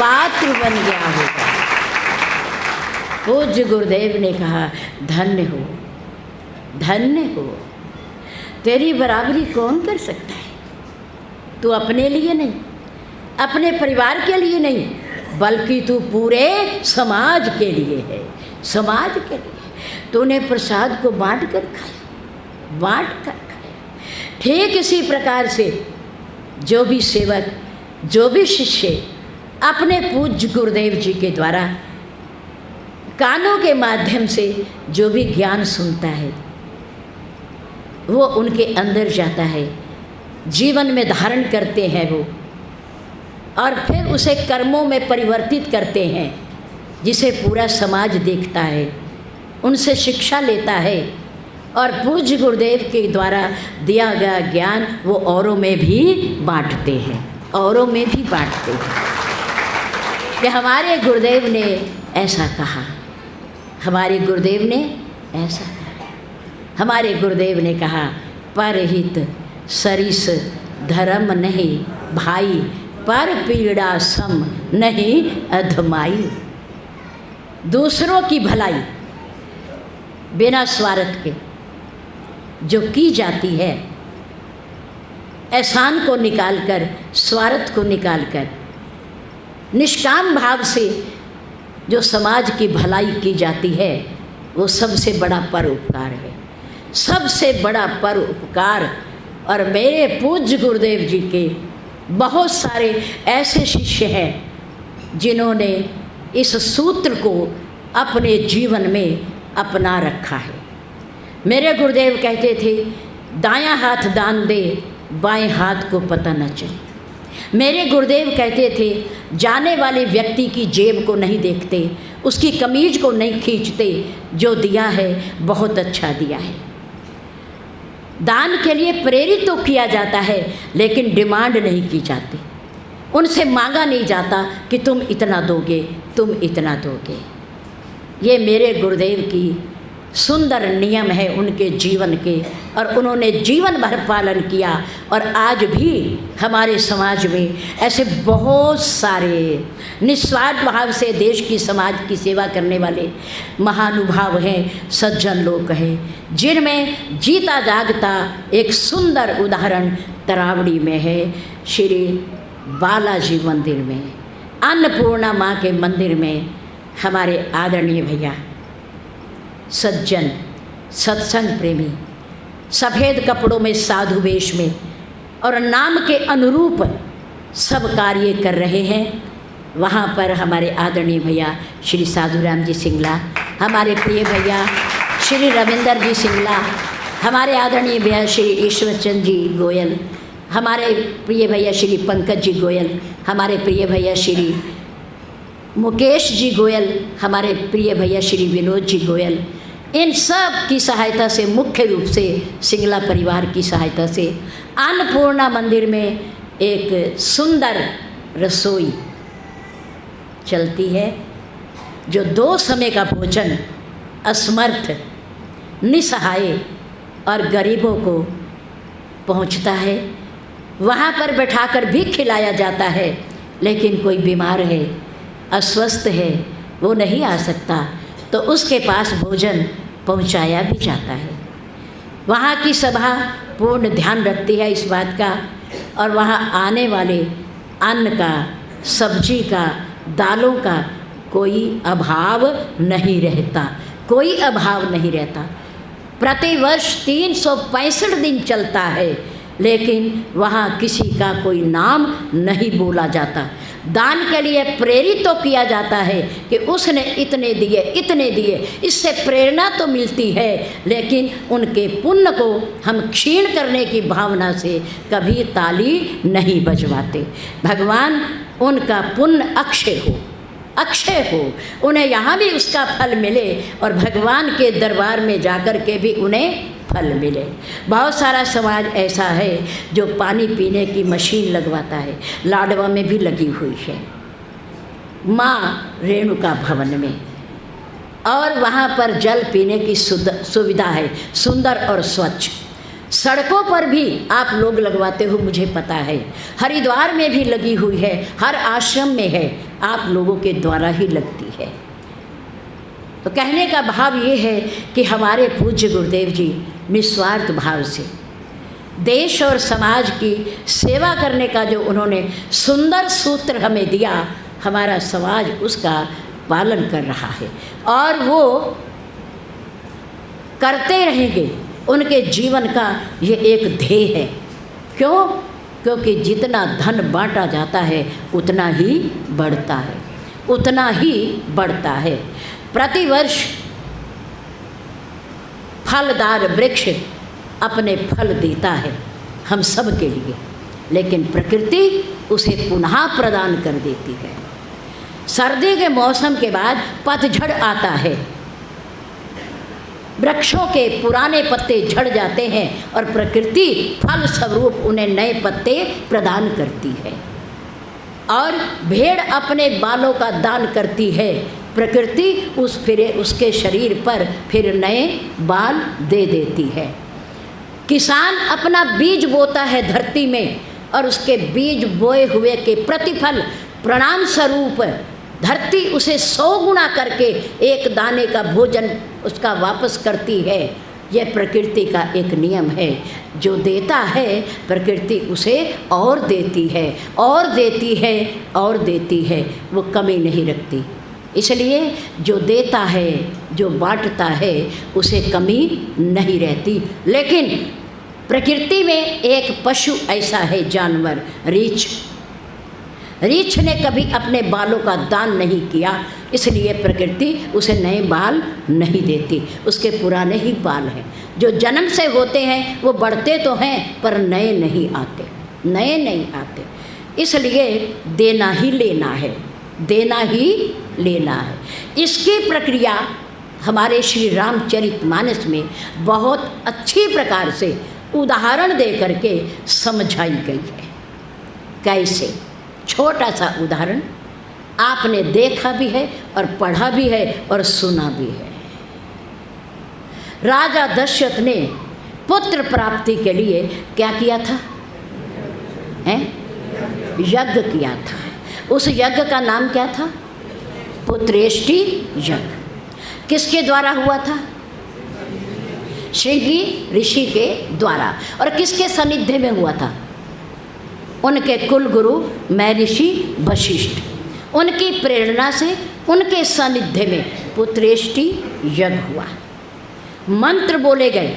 पात्र बन गया होगा। पूज्य गुरुदेव ने कहा, धन्य हो, धन्य हो, तेरी बराबरी कौन कर सकता है। तू अपने लिए नहीं, अपने परिवार के लिए नहीं, बल्कि तू पूरे समाज के लिए है, समाज के लिए। तूने प्रसाद को बांट कर खाया, बांट कर खाया। ठीक इसी प्रकार से जो भी सेवक, जो भी शिष्य अपने पूज्य गुरुदेव जी के द्वारा कानों के माध्यम से जो भी ज्ञान सुनता है, वो उनके अंदर जाता है, जीवन में धारण करते हैं वो, और फिर उसे कर्मों में परिवर्तित करते हैं, जिसे पूरा समाज देखता है, उनसे शिक्षा लेता है, और पूज्य गुरुदेव के द्वारा दिया गया ज्ञान वो औरों में भी बांटते हैं, औरों में भी बांटते हैं। कि हमारे गुरुदेव ने ऐसा कहा, हमारे गुरुदेव ने ऐसा कहा, हमारे गुरुदेव ने कहा, परहित सरिस धर्म नहीं भाई, पर पीड़ा सम नहीं अधमाई। दूसरों की भलाई बिना स्वार्थ के जो की जाती है, एहसान को निकालकर, स्वार्थ को निकालकर, निष्काम भाव से जो समाज की भलाई की जाती है, वो सबसे बड़ा परोपकार है, सबसे बड़ा परोपकार। और मेरे पूज्य गुरुदेव जी के बहुत सारे ऐसे शिष्य हैं जिन्होंने इस सूत्र को अपने जीवन में अपना रखा है। मेरे गुरुदेव कहते थे, दायां हाथ दान दे, बाएं हाथ को पता न चले। मेरे गुरुदेव कहते थे, जाने वाले व्यक्ति की जेब को नहीं देखते, उसकी कमीज को नहीं खींचते, जो दिया है बहुत अच्छा दिया है। दान के लिए प्रेरित तो किया जाता है, लेकिन डिमांड नहीं की जाती, उनसे मांगा नहीं जाता कि तुम इतना दोगे, तुम इतना दोगे। ये मेरे गुरुदेव की सुंदर नियम है उनके जीवन के, और उन्होंने जीवन भर पालन किया। और आज भी हमारे समाज में ऐसे बहुत सारे निस्वार्थ भाव से देश की, समाज की सेवा करने वाले महानुभाव हैं, सज्जन लोग हैं, जिनमें जीता जागता एक सुंदर उदाहरण तरावड़ी में है। श्री बालाजी मंदिर में, अन्नपूर्णा माँ के मंदिर में हमारे आदरणीय भैया, सज्जन, सत्संग प्रेमी, सफ़ेद कपड़ों में, साधु वेश में, और नाम के अनुरूप सब कार्य कर रहे हैं। वहाँ पर हमारे आदरणीय भैया श्री साधुराम जी सिंगला, हमारे प्रिय भैया श्री रविंदर जी सिंगला, हमारे आदरणीय भैया श्री ईश्वरचंद जी गोयल, हमारे प्रिय भैया श्री पंकज जी गोयल, हमारे प्रिय भैया श्री मुकेश जी गोयल, हमारे प्रिय भैया श्री विनोद जी गोयल, इन सब की सहायता से, मुख्य रूप से सिंगला परिवार की सहायता से, अन्नपूर्णा मंदिर में एक सुंदर रसोई चलती है, जो 2 समय का भोजन असमर्थ, निसहाय और गरीबों को पहुंचता है। वहाँ पर बैठाकर भी खिलाया जाता है, लेकिन कोई बीमार है, अस्वस्थ है, वो नहीं आ सकता, तो उसके पास भोजन पहुंचाया भी जाता है। वहाँ की सभा पूर्ण ध्यान रखती है इस बात का, और वहाँ आने वाले अन्न का, सब्जी का, दालों का कोई अभाव नहीं रहता, कोई अभाव नहीं रहता। प्रतिवर्ष 365 दिन चलता है, लेकिन वहाँ किसी का कोई नाम नहीं बोला जाता। दान के लिए प्रेरित तो किया जाता है कि उसने इतने दिए, इतने दिए, इससे प्रेरणा तो मिलती है, लेकिन उनके पुण्य को हम क्षीण करने की भावना से कभी ताली नहीं बजवाते। भगवान उनका पुण्य अक्षय हो, अक्षय हो, उन्हें यहाँ भी उसका फल मिले, और भगवान के दरबार में जाकर के भी उन्हें फल मिले। बहुत सारा समाज ऐसा है जो पानी पीने की मशीन लगवाता है, लाडवा में भी लगी हुई है, माँ रेणुका भवन में, और वहाँ पर जल पीने की सुविधा है, सुंदर और स्वच्छ। सड़कों पर भी आप लोग लगवाते हो, मुझे पता है, हरिद्वार में भी लगी हुई है, हर आश्रम में है, आप लोगों के द्वारा ही लगती है। तो कहने का भाव ये है कि हमारे पूज्य गुरुदेव जी निस्वार्थ भाव से देश और समाज की सेवा करने का जो उन्होंने सुंदर सूत्र हमें दिया, हमारा समाज उसका पालन कर रहा है और वो करते रहेंगे। उनके जीवन का ये एक ध्येय है। क्यों? क्योंकि जितना धन बांटा जाता है उतना ही बढ़ता है, उतना ही बढ़ता है। प्रतिवर्ष फलदार वृक्ष अपने फल देता है हम सब के लिए, लेकिन प्रकृति उसे पुनः प्रदान कर देती है। सर्दी के मौसम के बाद पतझड़ आता है, वृक्षों के पुराने पत्ते झड़ जाते हैं और प्रकृति फल स्वरूप उन्हें नए पत्ते प्रदान करती है। और भेड़ अपने बालों का दान करती है, प्रकृति उसके शरीर पर फिर नए बाल दे देती है। किसान अपना बीज बोता है धरती में और उसके बीज बोए हुए के प्रतिफल प्रणाम स्वरूप धरती उसे 100 गुना करके एक दाने का भोजन उसका वापस करती है। यह प्रकृति का एक नियम है। जो देता है प्रकृति उसे और देती है और देती है और देती है, वो कमी नहीं रखती। इसलिए जो देता है, जो बांटता है, उसे कमी नहीं रहती। लेकिन प्रकृति में एक पशु ऐसा है, जानवर, रीछ। रीछ ने कभी अपने बालों का दान नहीं किया, इसलिए प्रकृति उसे नए बाल नहीं देती, उसके पुराने ही बाल हैं। जो जन्म से होते हैं वो बढ़ते तो हैं पर नए नहीं आते, नए नहीं आते। इसलिए देना ही लेना है, देना ही लेना है। इसकी प्रक्रिया हमारे श्री रामचरितमानस में बहुत अच्छी प्रकार से उदाहरण दे करके समझाई गई है। कैसे? छोटा सा उदाहरण आपने देखा भी है और पढ़ा भी है और सुना भी है। राजा दशरथ ने पुत्र प्राप्ति के लिए क्या किया था? यज्ञ किया था। उस यज्ञ का नाम क्या था? पुत्रेष्टि यज्ञ। किसके द्वारा हुआ था? श्रृंगी ऋषि के द्वारा। और किसके सानिध्य में हुआ था? उनके कुल गुरु महर्षि वशिष्ठ, उनकी प्रेरणा से उनके सानिध्य में पुत्रेष्टि यज्ञ हुआ। मंत्र बोले गए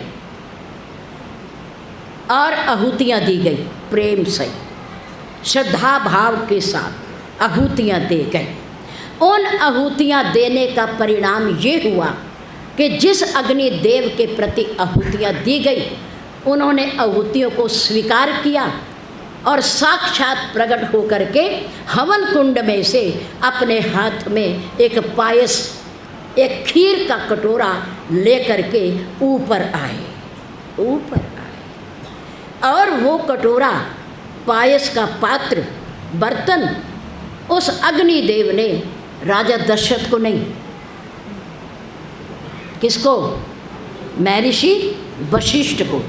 और आहुतियाँ दी गई, प्रेम से श्रद्धा भाव के साथ आहुतियाँ दे गए। उन आहुतियाँ देने का परिणाम ये हुआ कि जिस अग्नि देव के प्रति आहुतियाँ दी गई, उन्होंने आहुतियों को स्वीकार किया और साक्षात प्रकट होकर के हवन कुंड में से अपने हाथ में एक पायस, एक खीर का कटोरा लेकर के ऊपर आए और वो कटोरा, पायस का पात्र, बर्तन उस अग्निदेव ने राजा दशरथ को नहीं, किसको? महर्षि वशिष्ठ को,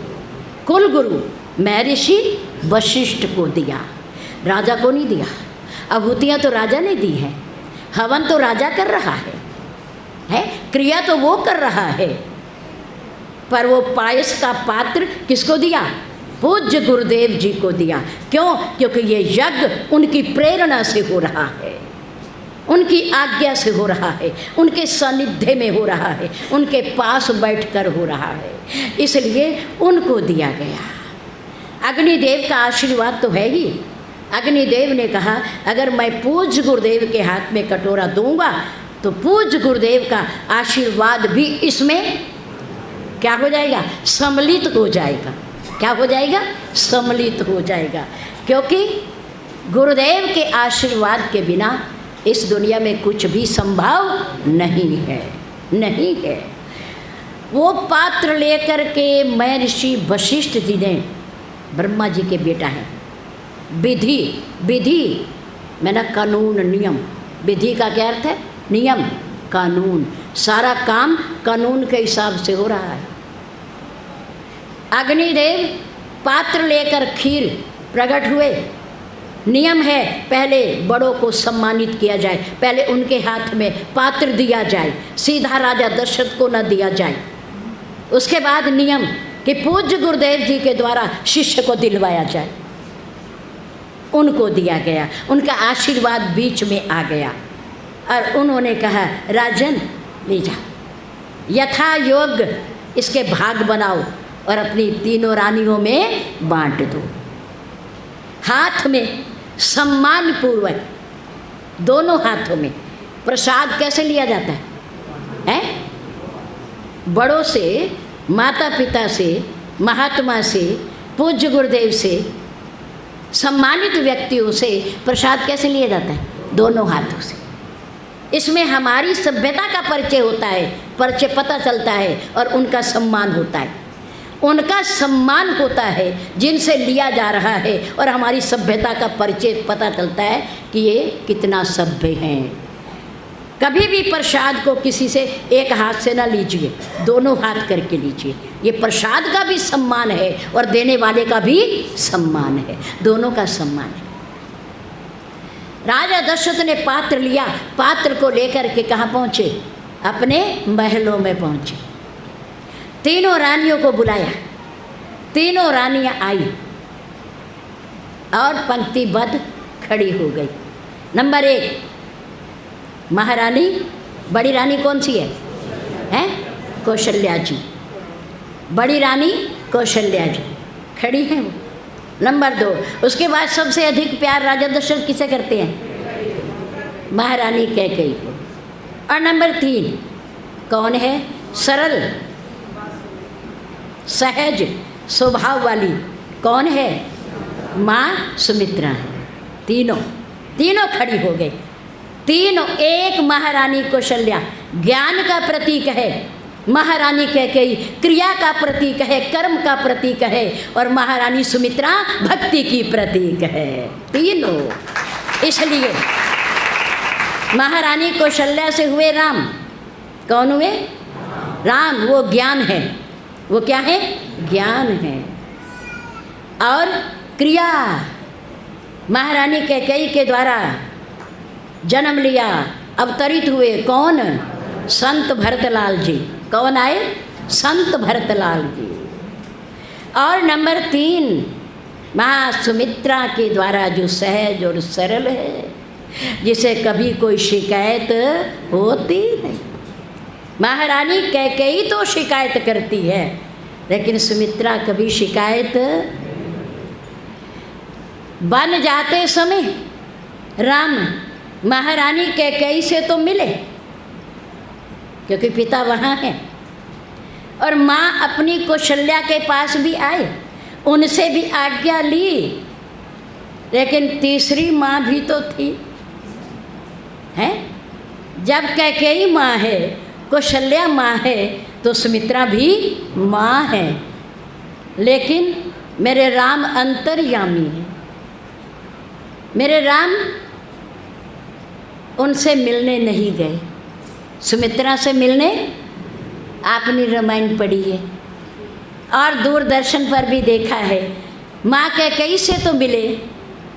कुलगुरु महर्षि वशिष्ठ को दिया, राजा को नहीं दिया। आहुतियाँ तो राजा ने दी हैं, हवन तो राजा कर रहा है, क्रिया तो वो कर रहा है, पर वो पायस का पात्र किसको दिया? पूज्य गुरुदेव जी को दिया। क्यों? क्योंकि ये यज्ञ उनकी प्रेरणा से हो रहा है, उनकी आज्ञा से हो रहा है, उनके सानिध्य में हो रहा है, उनके पास बैठकर हो रहा है, इसलिए उनको दिया गया। अग्निदेव का आशीर्वाद तो है ही। अग्निदेव ने कहा अगर मैं पूज्य गुरुदेव के हाथ में कटोरा दूंगा तो पूज्य गुरुदेव का आशीर्वाद भी इसमें क्या हो जाएगा? सम्मिलित हो जाएगा। क्या हो जाएगा? सम्मिलित हो जाएगा। क्योंकि गुरुदेव के आशीर्वाद के बिना इस दुनिया में कुछ भी संभव नहीं है, नहीं है। वो पात्र लेकर के महर्षि वशिष्ठ जी ने, ब्रह्मा जी के बेटा हैं, विधि मैंने कानून, नियम। विधि का क्या अर्थ है? नियम, कानून। सारा काम कानून के हिसाब से हो रहा है। अग्निदेव पात्र लेकर खीर प्रकट हुए नियम है पहले बड़ों को सम्मानित किया जाए, पहले उनके हाथ में पात्र दिया जाए, सीधा राजा दशरथ को न दिया जाए। उसके बाद नियम कि पूज्य गुरुदेव जी के द्वारा शिष्य को दिलवाया जाए। उनको दिया गया, उनका आशीर्वाद बीच में आ गया और उन्होंने कहा राजन ले जाओ, यथा योग्य इसके भाग बनाओ और अपनी तीनों रानियों में बांट दो। हाथ में सम्मान पूर्वक दोनों हाथों में प्रसाद कैसे लिया जाता है? बड़ों से, माता पिता से, महात्मा से, पूज्य गुरुदेव से, सम्मानित व्यक्तियों से प्रसाद कैसे लिया जाता है? दोनों हाथों से। इसमें हमारी सभ्यता का परिचय होता है, परिचय पता चलता है और उनका सम्मान होता है। उनका सम्मान होता है जिनसे लिया जा रहा है और हमारी सभ्यता का परिचय पता चलता है कि ये कितना सभ्य हैं। कभी भी प्रसाद को किसी से एक हाथ से ना लीजिए, दोनों हाथ करके लीजिए। ये प्रसाद का भी सम्मान है और देने वाले का भी सम्मान है, दोनों का सम्मान है। राजा दशरथ ने पात्र लिया, पात्र को लेकर के कहाँ पहुँचे? अपने महलों में पहुँचे। तीनों रानियों को बुलाया, तीनों रानियां आई और पंक्तिबद्ध खड़ी हो गई। नंबर 1 महारानी, बड़ी रानी कौन सी है? हैं? कौशल्या जी। बड़ी रानी कौशल्या जी खड़ी हैं वो। नंबर 2, उसके बाद सबसे अधिक प्यार राजा दशरथ किसे करते हैं? महारानी कैकेयी को। और नंबर 3 कौन है? सरल सहज स्वभाव वाली, कौन है? माँ सुमित्रा है। तीनों खड़ी हो गई। तीनों, एक महारानी कौशल्या ज्ञान का प्रतीक है, महारानी कैकेयी क्रिया का प्रतीक है, कर्म का प्रतीक है, और महारानी सुमित्रा भक्ति की प्रतीक है। तीनों। इसलिए महारानी कौशल्या से हुए राम। कौन हुए? राम। वो ज्ञान है। वो क्या है? ज्ञान है। और क्रिया, महारानी कैकेयी के द्वारा जन्म लिया, अवतरित हुए कौन? संत भरतलाल जी। कौन आए? संत भरतलाल जी। और नंबर 3 माँ सुमित्रा के द्वारा जो सहज और सरल है, जिसे कभी कोई शिकायत होती नहीं। महारानी कैकेयी तो शिकायत करती है, लेकिन सुमित्रा कभी शिकायत। बन जाते समय राम महारानी कैकेयी से तो मिले, क्योंकि पिता वहाँ है, और माँ अपनी कौशल्या के पास भी आए, उनसे भी आज्ञा ली, लेकिन तीसरी माँ भी तो थी, है? जब कैकेयी माँ है, कौशल्या माँ है, तो सुमित्रा भी माँ है। लेकिन मेरे राम अंतर्यामी है। मेरे राम उनसे मिलने नहीं गए, सुमित्रा से मिलने। आपने रामायण पढ़ी है और दूरदर्शन पर भी देखा है, माँ कैकेयी से तो मिले,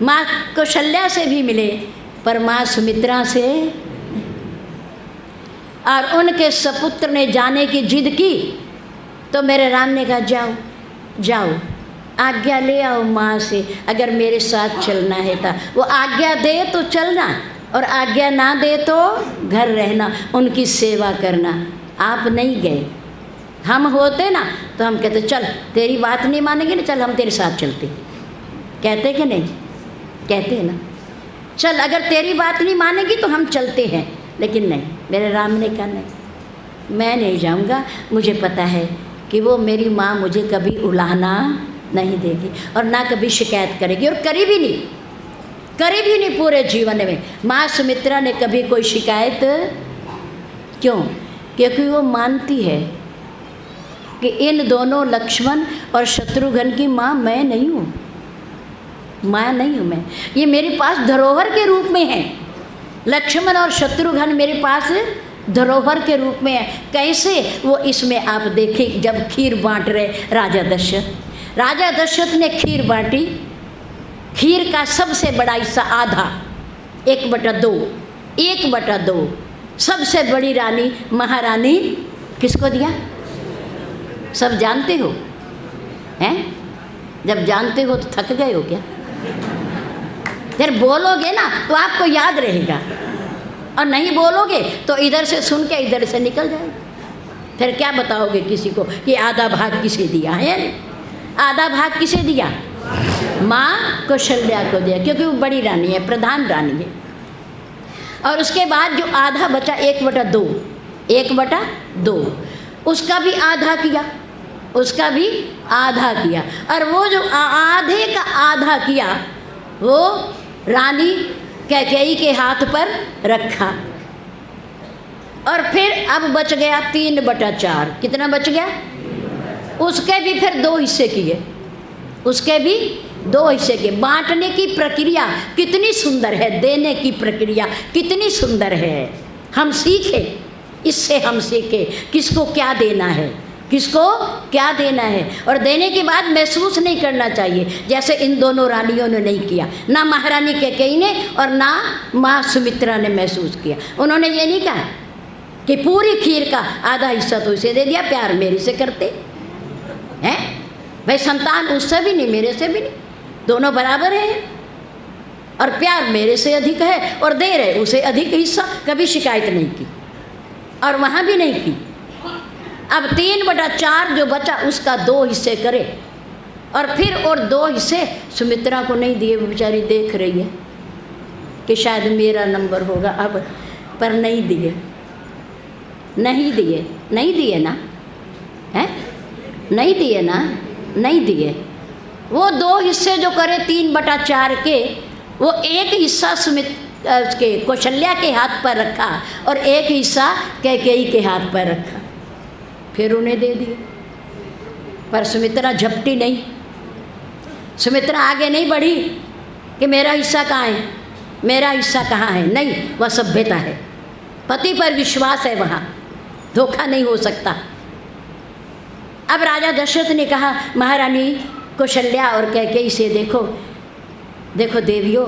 माँ कौशल्या से भी मिले, पर माँ सुमित्रा से। और उनके सपुत्र ने जाने की जिद की तो मेरे राम ने कहा जाओ जाओ, आज्ञा ले आओ माँ से, अगर मेरे साथ चलना है तो। वो आज्ञा दे तो चलना, और आज्ञा ना दे तो घर रहना, उनकी सेवा करना। आप नहीं गए। हम होते ना तो हम कहते चल, तेरी बात नहीं मानेंगे ना, चल हम तेरे साथ चलते। कहते कि नहीं? कहते हैं ना, चल अगर तेरी बात नहीं मानेगी तो हम चलते हैं। लेकिन नहीं, मेरे राम ने कहा नहीं, मैं नहीं जाऊंगा। मुझे पता है कि वो मेरी माँ मुझे कभी उलाहना नहीं देगी और ना कभी शिकायत करेगी, और करी भी नहीं पूरे जीवन में। माँ सुमित्रा ने कभी कोई शिकायत। क्यों? क्योंकि वो मानती है कि इन दोनों लक्ष्मण और शत्रुघ्न की माँ मैं नहीं हूँ, माँ नहीं हूँ मैं। ये मेरे पास धरोहर के रूप में है। लक्ष्मण और शत्रुघ्न मेरे पास धरोहर के रूप में है। कैसे? वो इसमें आप देखें, जब खीर बांट रहे राजा दशरथ ने खीर बांटी, खीर का सबसे बड़ा हिस्सा आधा, 1/2, 1/2 सबसे बड़ी रानी महारानी किसको दिया? सब जानते हो हैं? जब जानते हो तो थक गए हो क्या? फिर बोलोगे ना तो आपको याद रहेगा, और नहीं बोलोगे तो इधर से सुन के इधर से निकल जाएगा। फिर क्या बताओगे किसी को कि आधा भाग किसे दिया है? आधा भाग किसे दिया? माँ कौशल्या को दिया, क्योंकि वो बड़ी रानी है, प्रधान रानी है। और उसके बाद जो आधा बचा 1/2, 1/2 उसका भी आधा किया, उसका भी आधा किया। और वो जो आधे का आधा किया वो रानी कैकेयी के हाथ पर रखा। और फिर अब बच गया 3/4। कितना बच गया? उसके भी फिर 2 हिस्से किए, उसके भी 2 हिस्से किए। बांटने की प्रक्रिया कितनी सुंदर है, देने की प्रक्रिया कितनी सुंदर है। हम सीखे, इससे हम सीखे किसको क्या देना है, किसको क्या देना है। और देने के बाद महसूस नहीं करना चाहिए जैसे इन दोनों रानियों ने नहीं किया, ना महारानी कैकेयी ने और ना माँ सुमित्रा ने महसूस किया। उन्होंने ये नहीं कहा कि पूरी खीर का आधा हिस्सा तो इसे दे दिया, प्यार मेरे से करते हैं भाई, संतान उससे भी नहीं मेरे से भी नहीं, दोनों बराबर हैं, और प्यार मेरे से अधिक है और दे रहे उसे अधिक हिस्सा। कभी शिकायत नहीं की और वहाँ भी नहीं की। अब 3/4 जो बचा उसका 2 हिस्से करे, और फिर और 2 हिस्से सुमित्रा को नहीं दिए। वो बेचारी देख रही है कि शायद मेरा नंबर होगा अब, पर नहीं दिए, नहीं दिए, नहीं दिए ना, हैं? नहीं दिए ना, नहीं दिए। वो 2 हिस्से जो करे 3/4 के, वो एक हिस्सा उसके कौशल्या के हाथ पर रखा और एक हिस्सा कैकेयी के हाथ पर रखा, फिर उन्हें दे दिए। पर सुमित्रा झपटी नहीं, सुमित्रा आगे नहीं बढ़ी कि मेरा हिस्सा कहाँ है, मेरा हिस्सा कहाँ है। नहीं, वह सभ्यता है, पति पर विश्वास है, वहाँ धोखा नहीं हो सकता। अब राजा दशरथ ने कहा महारानी कौशल्या और कैकेयी से, देखो देखो देवियों,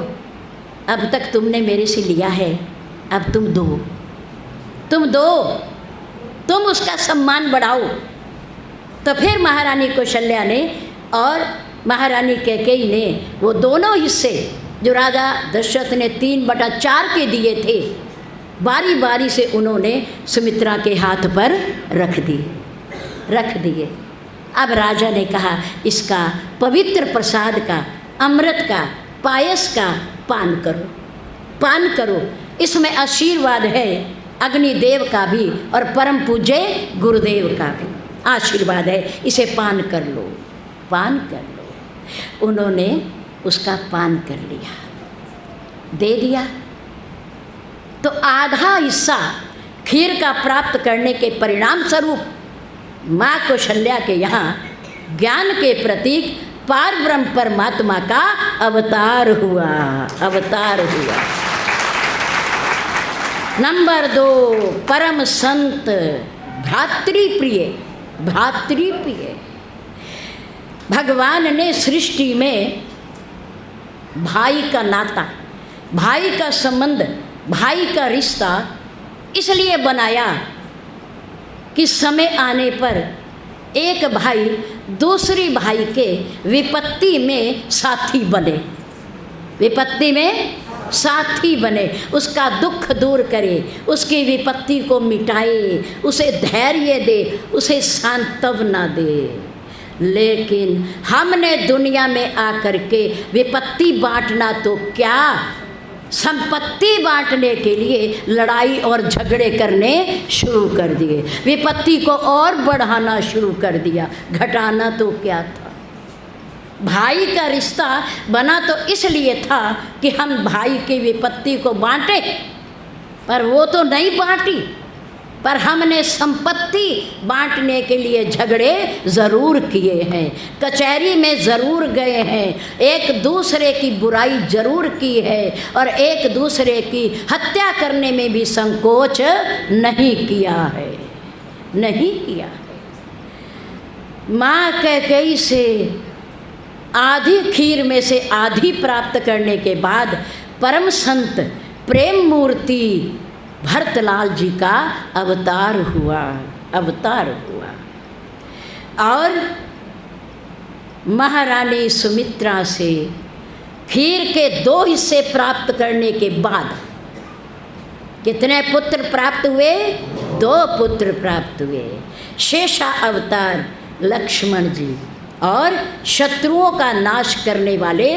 अब तक तुमने मेरे से लिया है, अब तुम दो, तुम दो, तुम उसका सम्मान बढ़ाओ। तो फिर महारानी कौशल्या ने और महारानी कैकेयी ने वो दोनों हिस्से जो राजा दशरथ ने 3/4 के दिए थे, बारी बारी से उन्होंने सुमित्रा के हाथ पर रख दिए, रख दिए। अब राजा ने कहा इसका पवित्र प्रसाद का, अमृत का, पायस का पान करो, पान करो। इसमें आशीर्वाद है अग्निदेव का भी और परम पूज्य गुरुदेव का भी आशीर्वाद है, इसे पान कर लो, पान कर लो। उन्होंने उसका पान कर लिया, दे दिया। तो आधा हिस्सा खीर का प्राप्त करने के परिणाम स्वरूप माँ कौशल्या के यहाँ ज्ञान के प्रतीक पार ब्रह्म परमात्मा का अवतार हुआ, अवतार हुआ। नंबर 2, परम संत, भ्रातृप्रिय, भ्रातृप्रिय। भगवान ने सृष्टि में भाई का नाता, भाई का संबंध, भाई का रिश्ता इसलिए बनाया कि समय आने पर एक भाई दूसरी भाई के विपत्ति में साथी बने, विपत्ति में साथी बने, उसका दुख दूर करे, उसकी विपत्ति को मिटाए, उसे धैर्य दे, उसे सांत्वना दे। लेकिन हमने दुनिया में आकर के विपत्ति बांटना तो क्या, संपत्ति बांटने के लिए लड़ाई और झगड़े करने शुरू कर दिए, विपत्ति को और बढ़ाना शुरू कर दिया। घटाना तो क्या था। भाई का रिश्ता बना तो इसलिए था कि हम भाई की विपत्ति को बांटे, पर वो तो नहीं बांटी, पर हमने संपत्ति बांटने के लिए झगड़े ज़रूर किए हैं, कचहरी में ज़रूर गए हैं, एक दूसरे की बुराई ज़रूर की है और एक दूसरे की हत्या करने में भी संकोच नहीं किया है, नहीं किया है। माँ कैकेयी से आधी खीर में से आधी प्राप्त करने के बाद परम संत प्रेम मूर्ति भरतलाल जी का अवतार हुआ और महारानी सुमित्रा से खीर के 2 हिस्से प्राप्त करने के बाद कितने पुत्र प्राप्त हुए? 2 पुत्र प्राप्त हुए। शेषा अवतार लक्ष्मण जी और शत्रुओं का नाश करने वाले,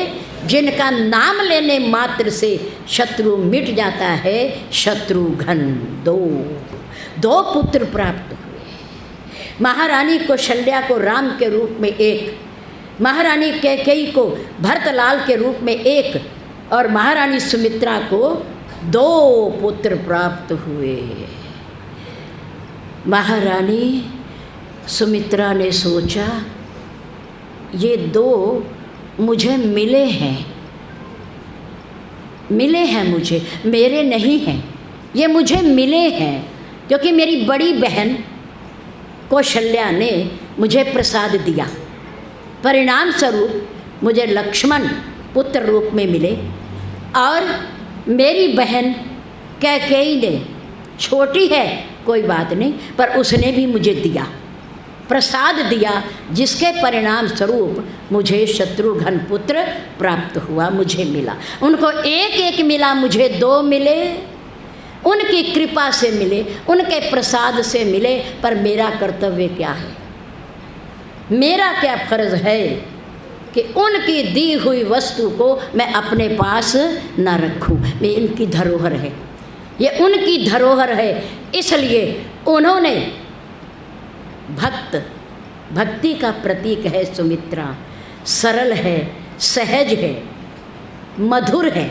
जिनका नाम लेने मात्र से शत्रु मिट जाता है, शत्रुघ्न। 2 पुत्र प्राप्त हुए। महारानी कौशल्या को राम के रूप में 1, महारानी कैकेयी को भरतलाल के रूप में 1 और महारानी सुमित्रा को 2 पुत्र प्राप्त हुए। महारानी सुमित्रा ने सोचा, ये 2 मुझे मिले हैं मुझे, मेरे नहीं हैं, ये मुझे मिले हैं क्योंकि मेरी बड़ी बहन कौशल्या ने मुझे प्रसाद दिया। परिणाम स्वरूप मुझे लक्ष्मण पुत्र रूप में मिले और मेरी बहन कैकेयी ने, छोटी है कोई बात नहीं, पर उसने भी मुझे दिया, प्रसाद दिया, जिसके परिणाम स्वरूप मुझे शत्रुघ्न पुत्र प्राप्त हुआ, मुझे मिला। उनको 1 मिला, मुझे 2 मिले। उनकी कृपा से मिले, उनके प्रसाद से मिले, पर मेरा कर्तव्य क्या है? मेरा क्या फर्ज है कि उनकी दी हुई वस्तु को मैं अपने पास न रखूं। ये इनकी धरोहर है, ये उनकी धरोहर है। इसलिए उन्होंने भक्ति का प्रतीक है सुमित्रा, सरल है, सहज है, मधुर है,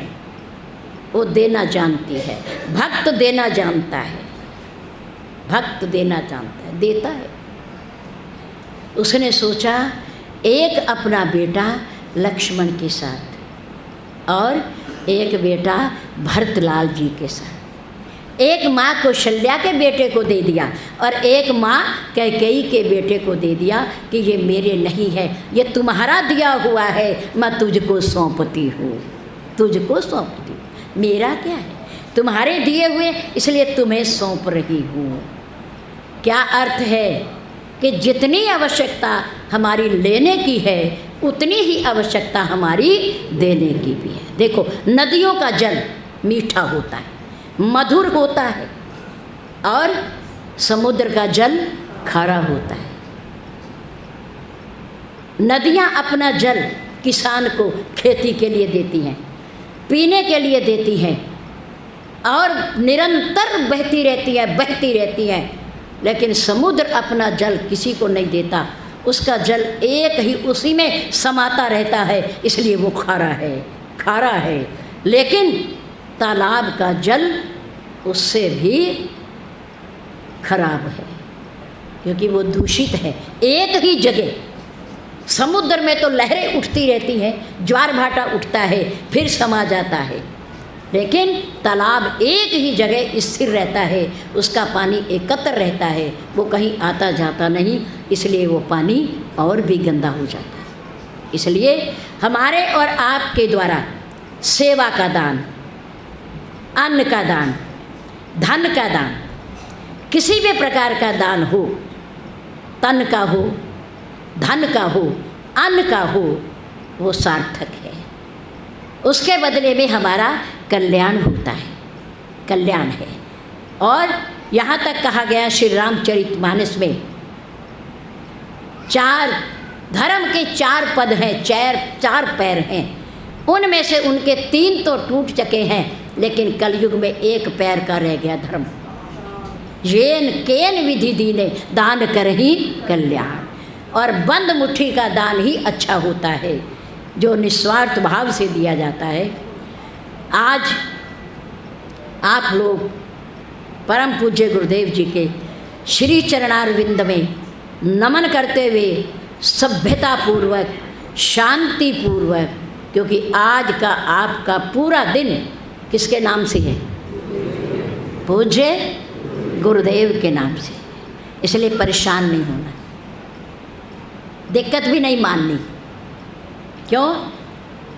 वो देना जानती है। भक्त देना जानता है, भक्त देना जानता है, देता है। उसने सोचा, एक अपना बेटा लक्ष्मण के साथ और एक बेटा भरतलाल जी के साथ, एक माँ कौशल्या के बेटे को दे दिया और एक माँ कैकेयी के बेटे को दे दिया कि ये मेरे नहीं है, ये तुम्हारा दिया हुआ है, मैं तुझको सौंपती हूँ, तुझको सौंपती हूँ। मेरा क्या है? तुम्हारे दिए हुए, इसलिए तुम्हें सौंप रही हूँ। क्या अर्थ है कि जितनी आवश्यकता हमारी लेने की है, उतनी ही आवश्यकता हमारी देने की भी है। देखो, नदियों का जल मीठा होता है, मधुर होता है, और समुद्र का जल खारा होता है। नदियाँ अपना जल किसान को खेती के लिए देती हैं, पीने के लिए देती हैं, और निरंतर बहती रहती हैं। लेकिन समुद्र अपना जल किसी को नहीं देता, उसका जल एक ही उसी में समाता रहता है, इसलिए वो खारा है। लेकिन तालाब का जल उससे भी खराब है, क्योंकि वो दूषित है। एक ही जगह, समुद्र में तो लहरें उठती रहती हैं, ज्वार भाटा उठता है, फिर समा जाता है, लेकिन तालाब एक ही जगह स्थिर रहता है, उसका पानी एकत्र रहता है, वो कहीं आता जाता नहीं, इसलिए वो पानी और भी गंदा हो जाता है। इसलिए हमारे और आपके द्वारा सेवा का दान, अन्न का दान, धन का दान, किसी भी प्रकार का दान हो, तन का हो, धन का हो, अन्न का हो, वो सार्थक है। उसके बदले में हमारा कल्याण होता है, कल्याण है। और यहाँ तक कहा गया श्री रामचरितमानस में, 4 धर्म के 4 पद हैं, 4 पैर हैं, उनमें से उनके 3 तो टूट चुके हैं, लेकिन कलयुग में 1 पैर का रह गया धर्म। येन केन विधि दीने दान करही कल्याण। और बंद मुट्ठी का दान ही अच्छा होता है, जो निस्वार्थ भाव से दिया जाता है। आज आप लोग परम पूज्य गुरुदेव जी के श्री चरणारविंद में नमन करते हुए सभ्यतापूर्वक, शांतिपूर्वक, क्योंकि आज का आपका पूरा दिन किसके नाम से है? पूज्य गुरुदेव के नाम से। इसलिए परेशान नहीं होना, दिक्कत भी नहीं माननी, क्यों?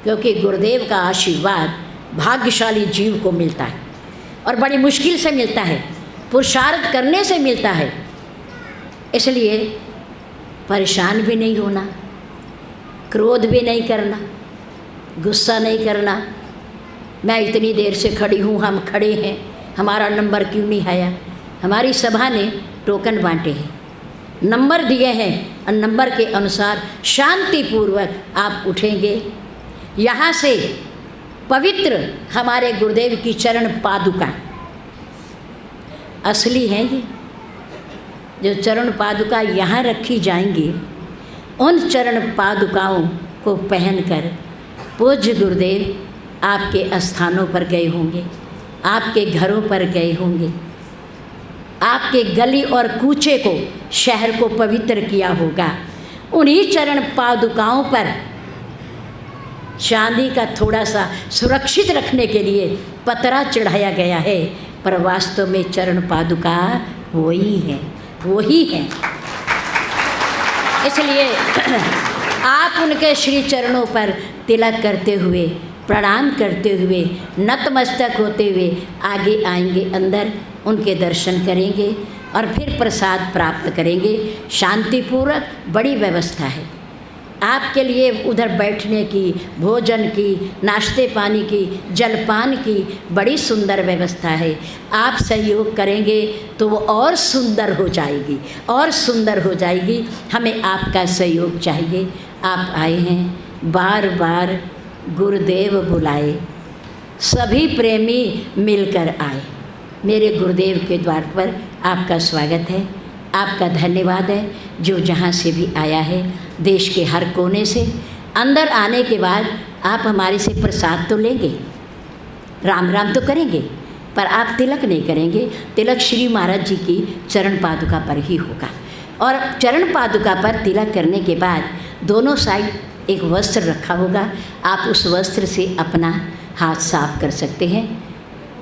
क्योंकि गुरुदेव का आशीर्वाद भाग्यशाली जीव को मिलता है और बड़ी मुश्किल से मिलता है, पुरुषार्थ करने से मिलता है। इसलिए परेशान भी नहीं होना, क्रोध भी नहीं करना, गुस्सा नहीं करना। मैं इतनी देर से खड़ी हूँ, हम खड़े हैं, हमारा नंबर क्यों नहीं आया? हमारी सभा ने टोकन बांटे हैं, नंबर दिए हैं और नंबर के अनुसार शांतिपूर्वक आप उठेंगे। यहाँ से पवित्र हमारे गुरुदेव की चरण पादुका असली हैं ये, जो चरण पादुका यहाँ रखी जाएंगी, उन चरण पादुकाओं को पहनकर पूज्य गुरुदेव आपके स्थानों पर गए होंगे, आपके घरों पर गए होंगे, आपके गली और कूचे को, शहर को पवित्र किया होगा। उन्हीं चरण पादुकाओं पर चांदी का थोड़ा सा सुरक्षित रखने के लिए पतरा चढ़ाया गया है, पर वास्तव में चरण पादुका वही है, वही है। इसलिए आप उनके श्री चरणों पर तिलक करते हुए, प्रणाम करते हुए, नतमस्तक होते हुए आगे आएंगे, अंदर उनके दर्शन करेंगे और फिर प्रसाद प्राप्त करेंगे। शांतिपूर्वक बड़ी व्यवस्था है आपके लिए, उधर बैठने की, भोजन की, नाश्ते पानी की, जलपान की बड़ी सुंदर व्यवस्था है। आप सहयोग करेंगे तो वो और सुंदर हो जाएगी, और सुंदर हो जाएगी। हमें आपका सहयोग चाहिए। आप आए हैं, बार बार गुरुदेव बुलाए, सभी प्रेमी मिलकर आए। मेरे गुरुदेव के द्वार पर आपका स्वागत है, आपका धन्यवाद है। जो जहाँ से भी आया है, देश के हर कोने से, अंदर आने के बाद आप हमारे से प्रसाद तो लेंगे, राम राम तो करेंगे, पर आप तिलक नहीं करेंगे। तिलक श्री महाराज जी की चरण पादुका पर ही होगा। और चरण पादुका पर तिलक करने के बाद दोनों साइड एक वस्त्र रखा होगा, आप उस वस्त्र से अपना हाथ साफ कर सकते हैं।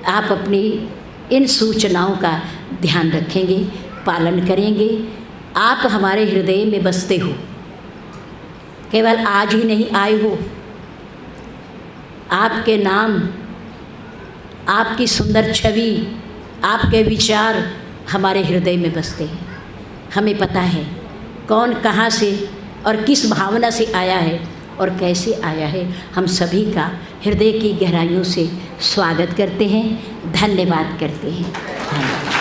आप अपनी इन सूचनाओं का ध्यान रखेंगे, पालन करेंगे। आप हमारे हृदय में बसते हो, केवल आज ही नहीं आए हो। आपके नाम, आपकी सुंदर छवि, आपके विचार हमारे हृदय में बसते हैं। हमें पता है कौन कहाँ से और किस भावना से आया है और कैसे आया है। हम सभी का हृदय की गहराइयों से स्वागत करते हैं, धन्यवाद करते हैं। धन्यवाद।